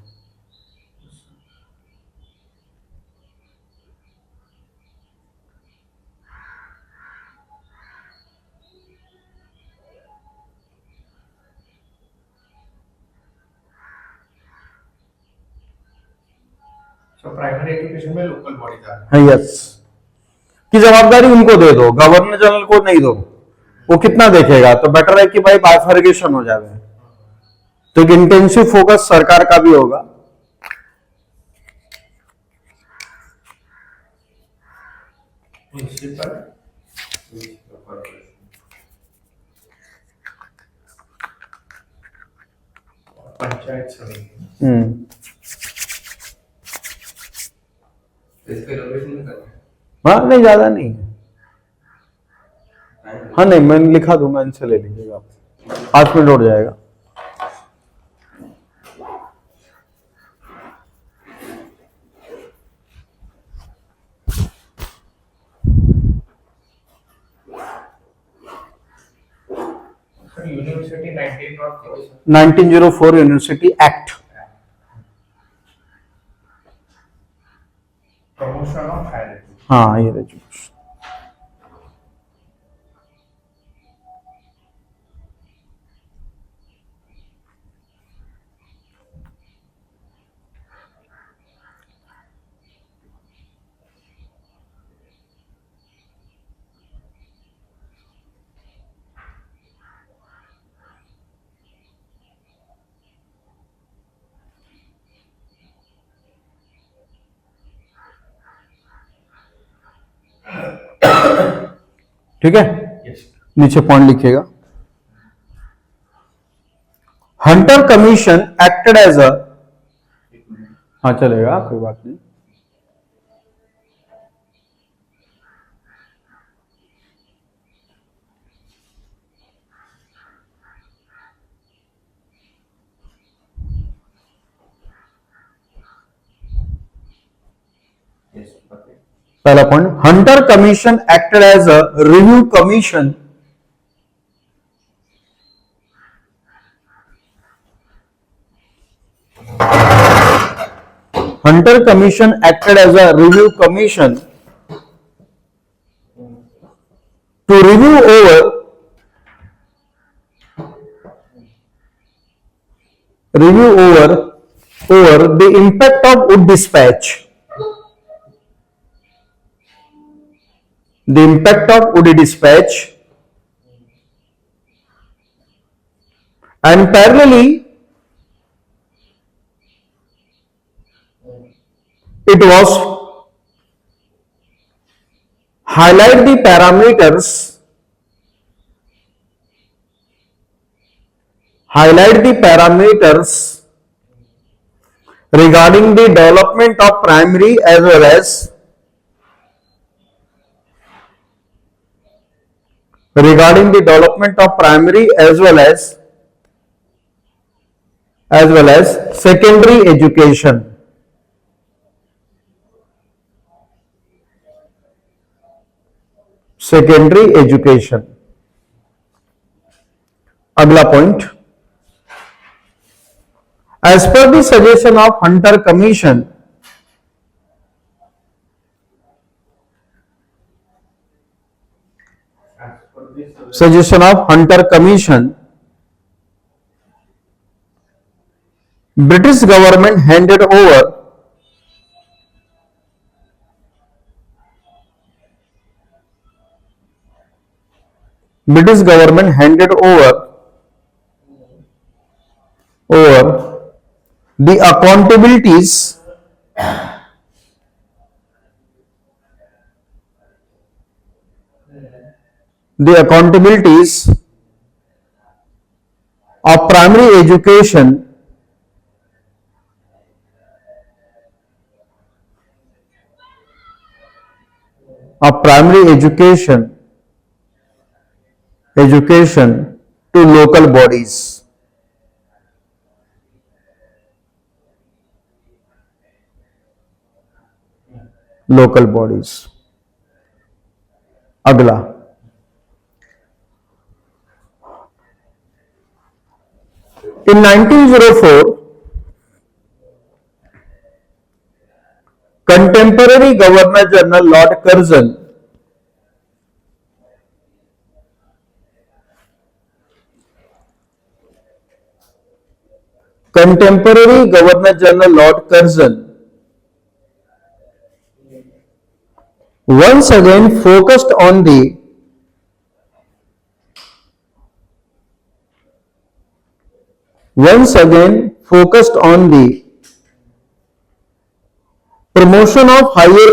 So प्राइमरी एजुकेशन में लोकल बॉडी जा रहा है। हाँ यस, की जवाबदारी उनको दे दो, गवर्नर जनरल को नहीं दो। वो कितना देखेगा, तो बेटर है कि भाई बाइफर्गेशन हो जाए। तो एक इंटेंसिव फोकस सरकार का भी होगा। म्युनिसिपल पंचायत समिति। इसके लोकेशन में करना है। हाँ नहीं ज्यादा नहीं है। हाँ नहीं मैं लिखा दूंगा, इनसे ले लीजिएगा आप, 5 मिनट हो जाएगा। University 1904 1904 university act. Promotion of higher education. हाँ हायर एजुकेशन। ठीक है, नीचे पॉइंट लिखिएगा। Hunter commission acted as a, हाँ चलेगा कोई बात नहीं। पहला point, Hunter commission acted as a review commission Hunter Commission acted as a review commission to review over the impact of wood dispatch, the impact of wood dispatch, and parallelly it was highlight the parameters regarding the development of primary as well as secondary education. अगला point, as per the suggestion of Hunter Commission, British government handed over the accountabilities of primary education to local bodies. अगला, in 1904 contemporary Governor General Lord Curzon once again focused on the promotion of higher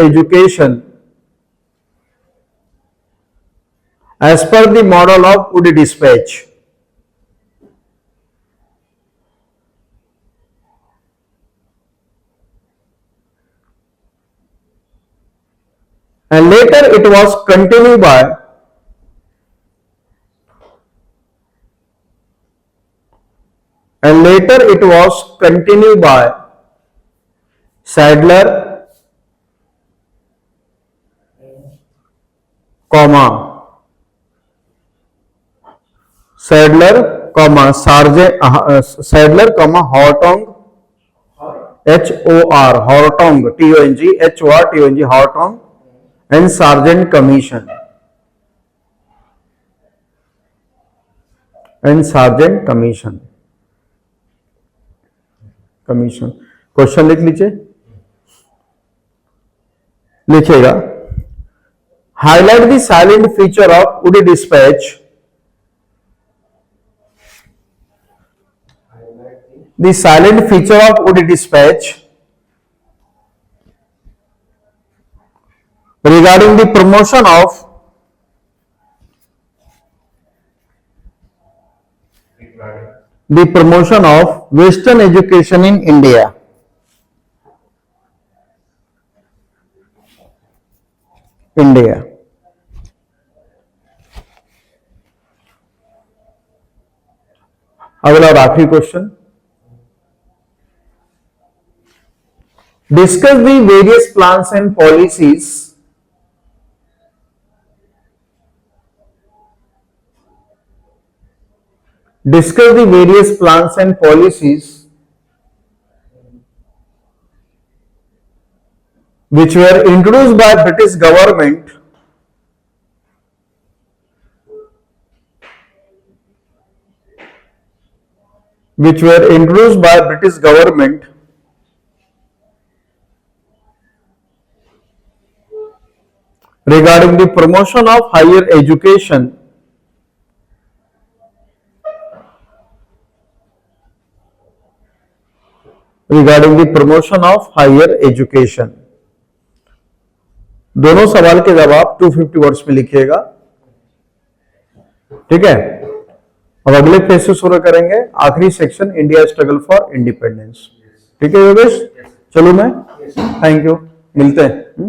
education as per the model of wood dispatch. And later it was continued by Sadler, Hortong, Hortong, and Sargent Commission. Question लिख लीजिए, लिखिएगा, highlight the silent feature of Wood dispatch, regarding the promotion of Western education in India. अगला और आखिरी question, discuss the various plans and policies which were introduced by British government regarding the promotion of higher education दोनों सवाल के जवाब 250 words में लिखिएगा, ठीक है। अब अगले पेज से शुरू करेंगे, आखिरी section India struggle for independence, ठीक है योगेश? चलो मैं, थैंक यू, मिलते हैं।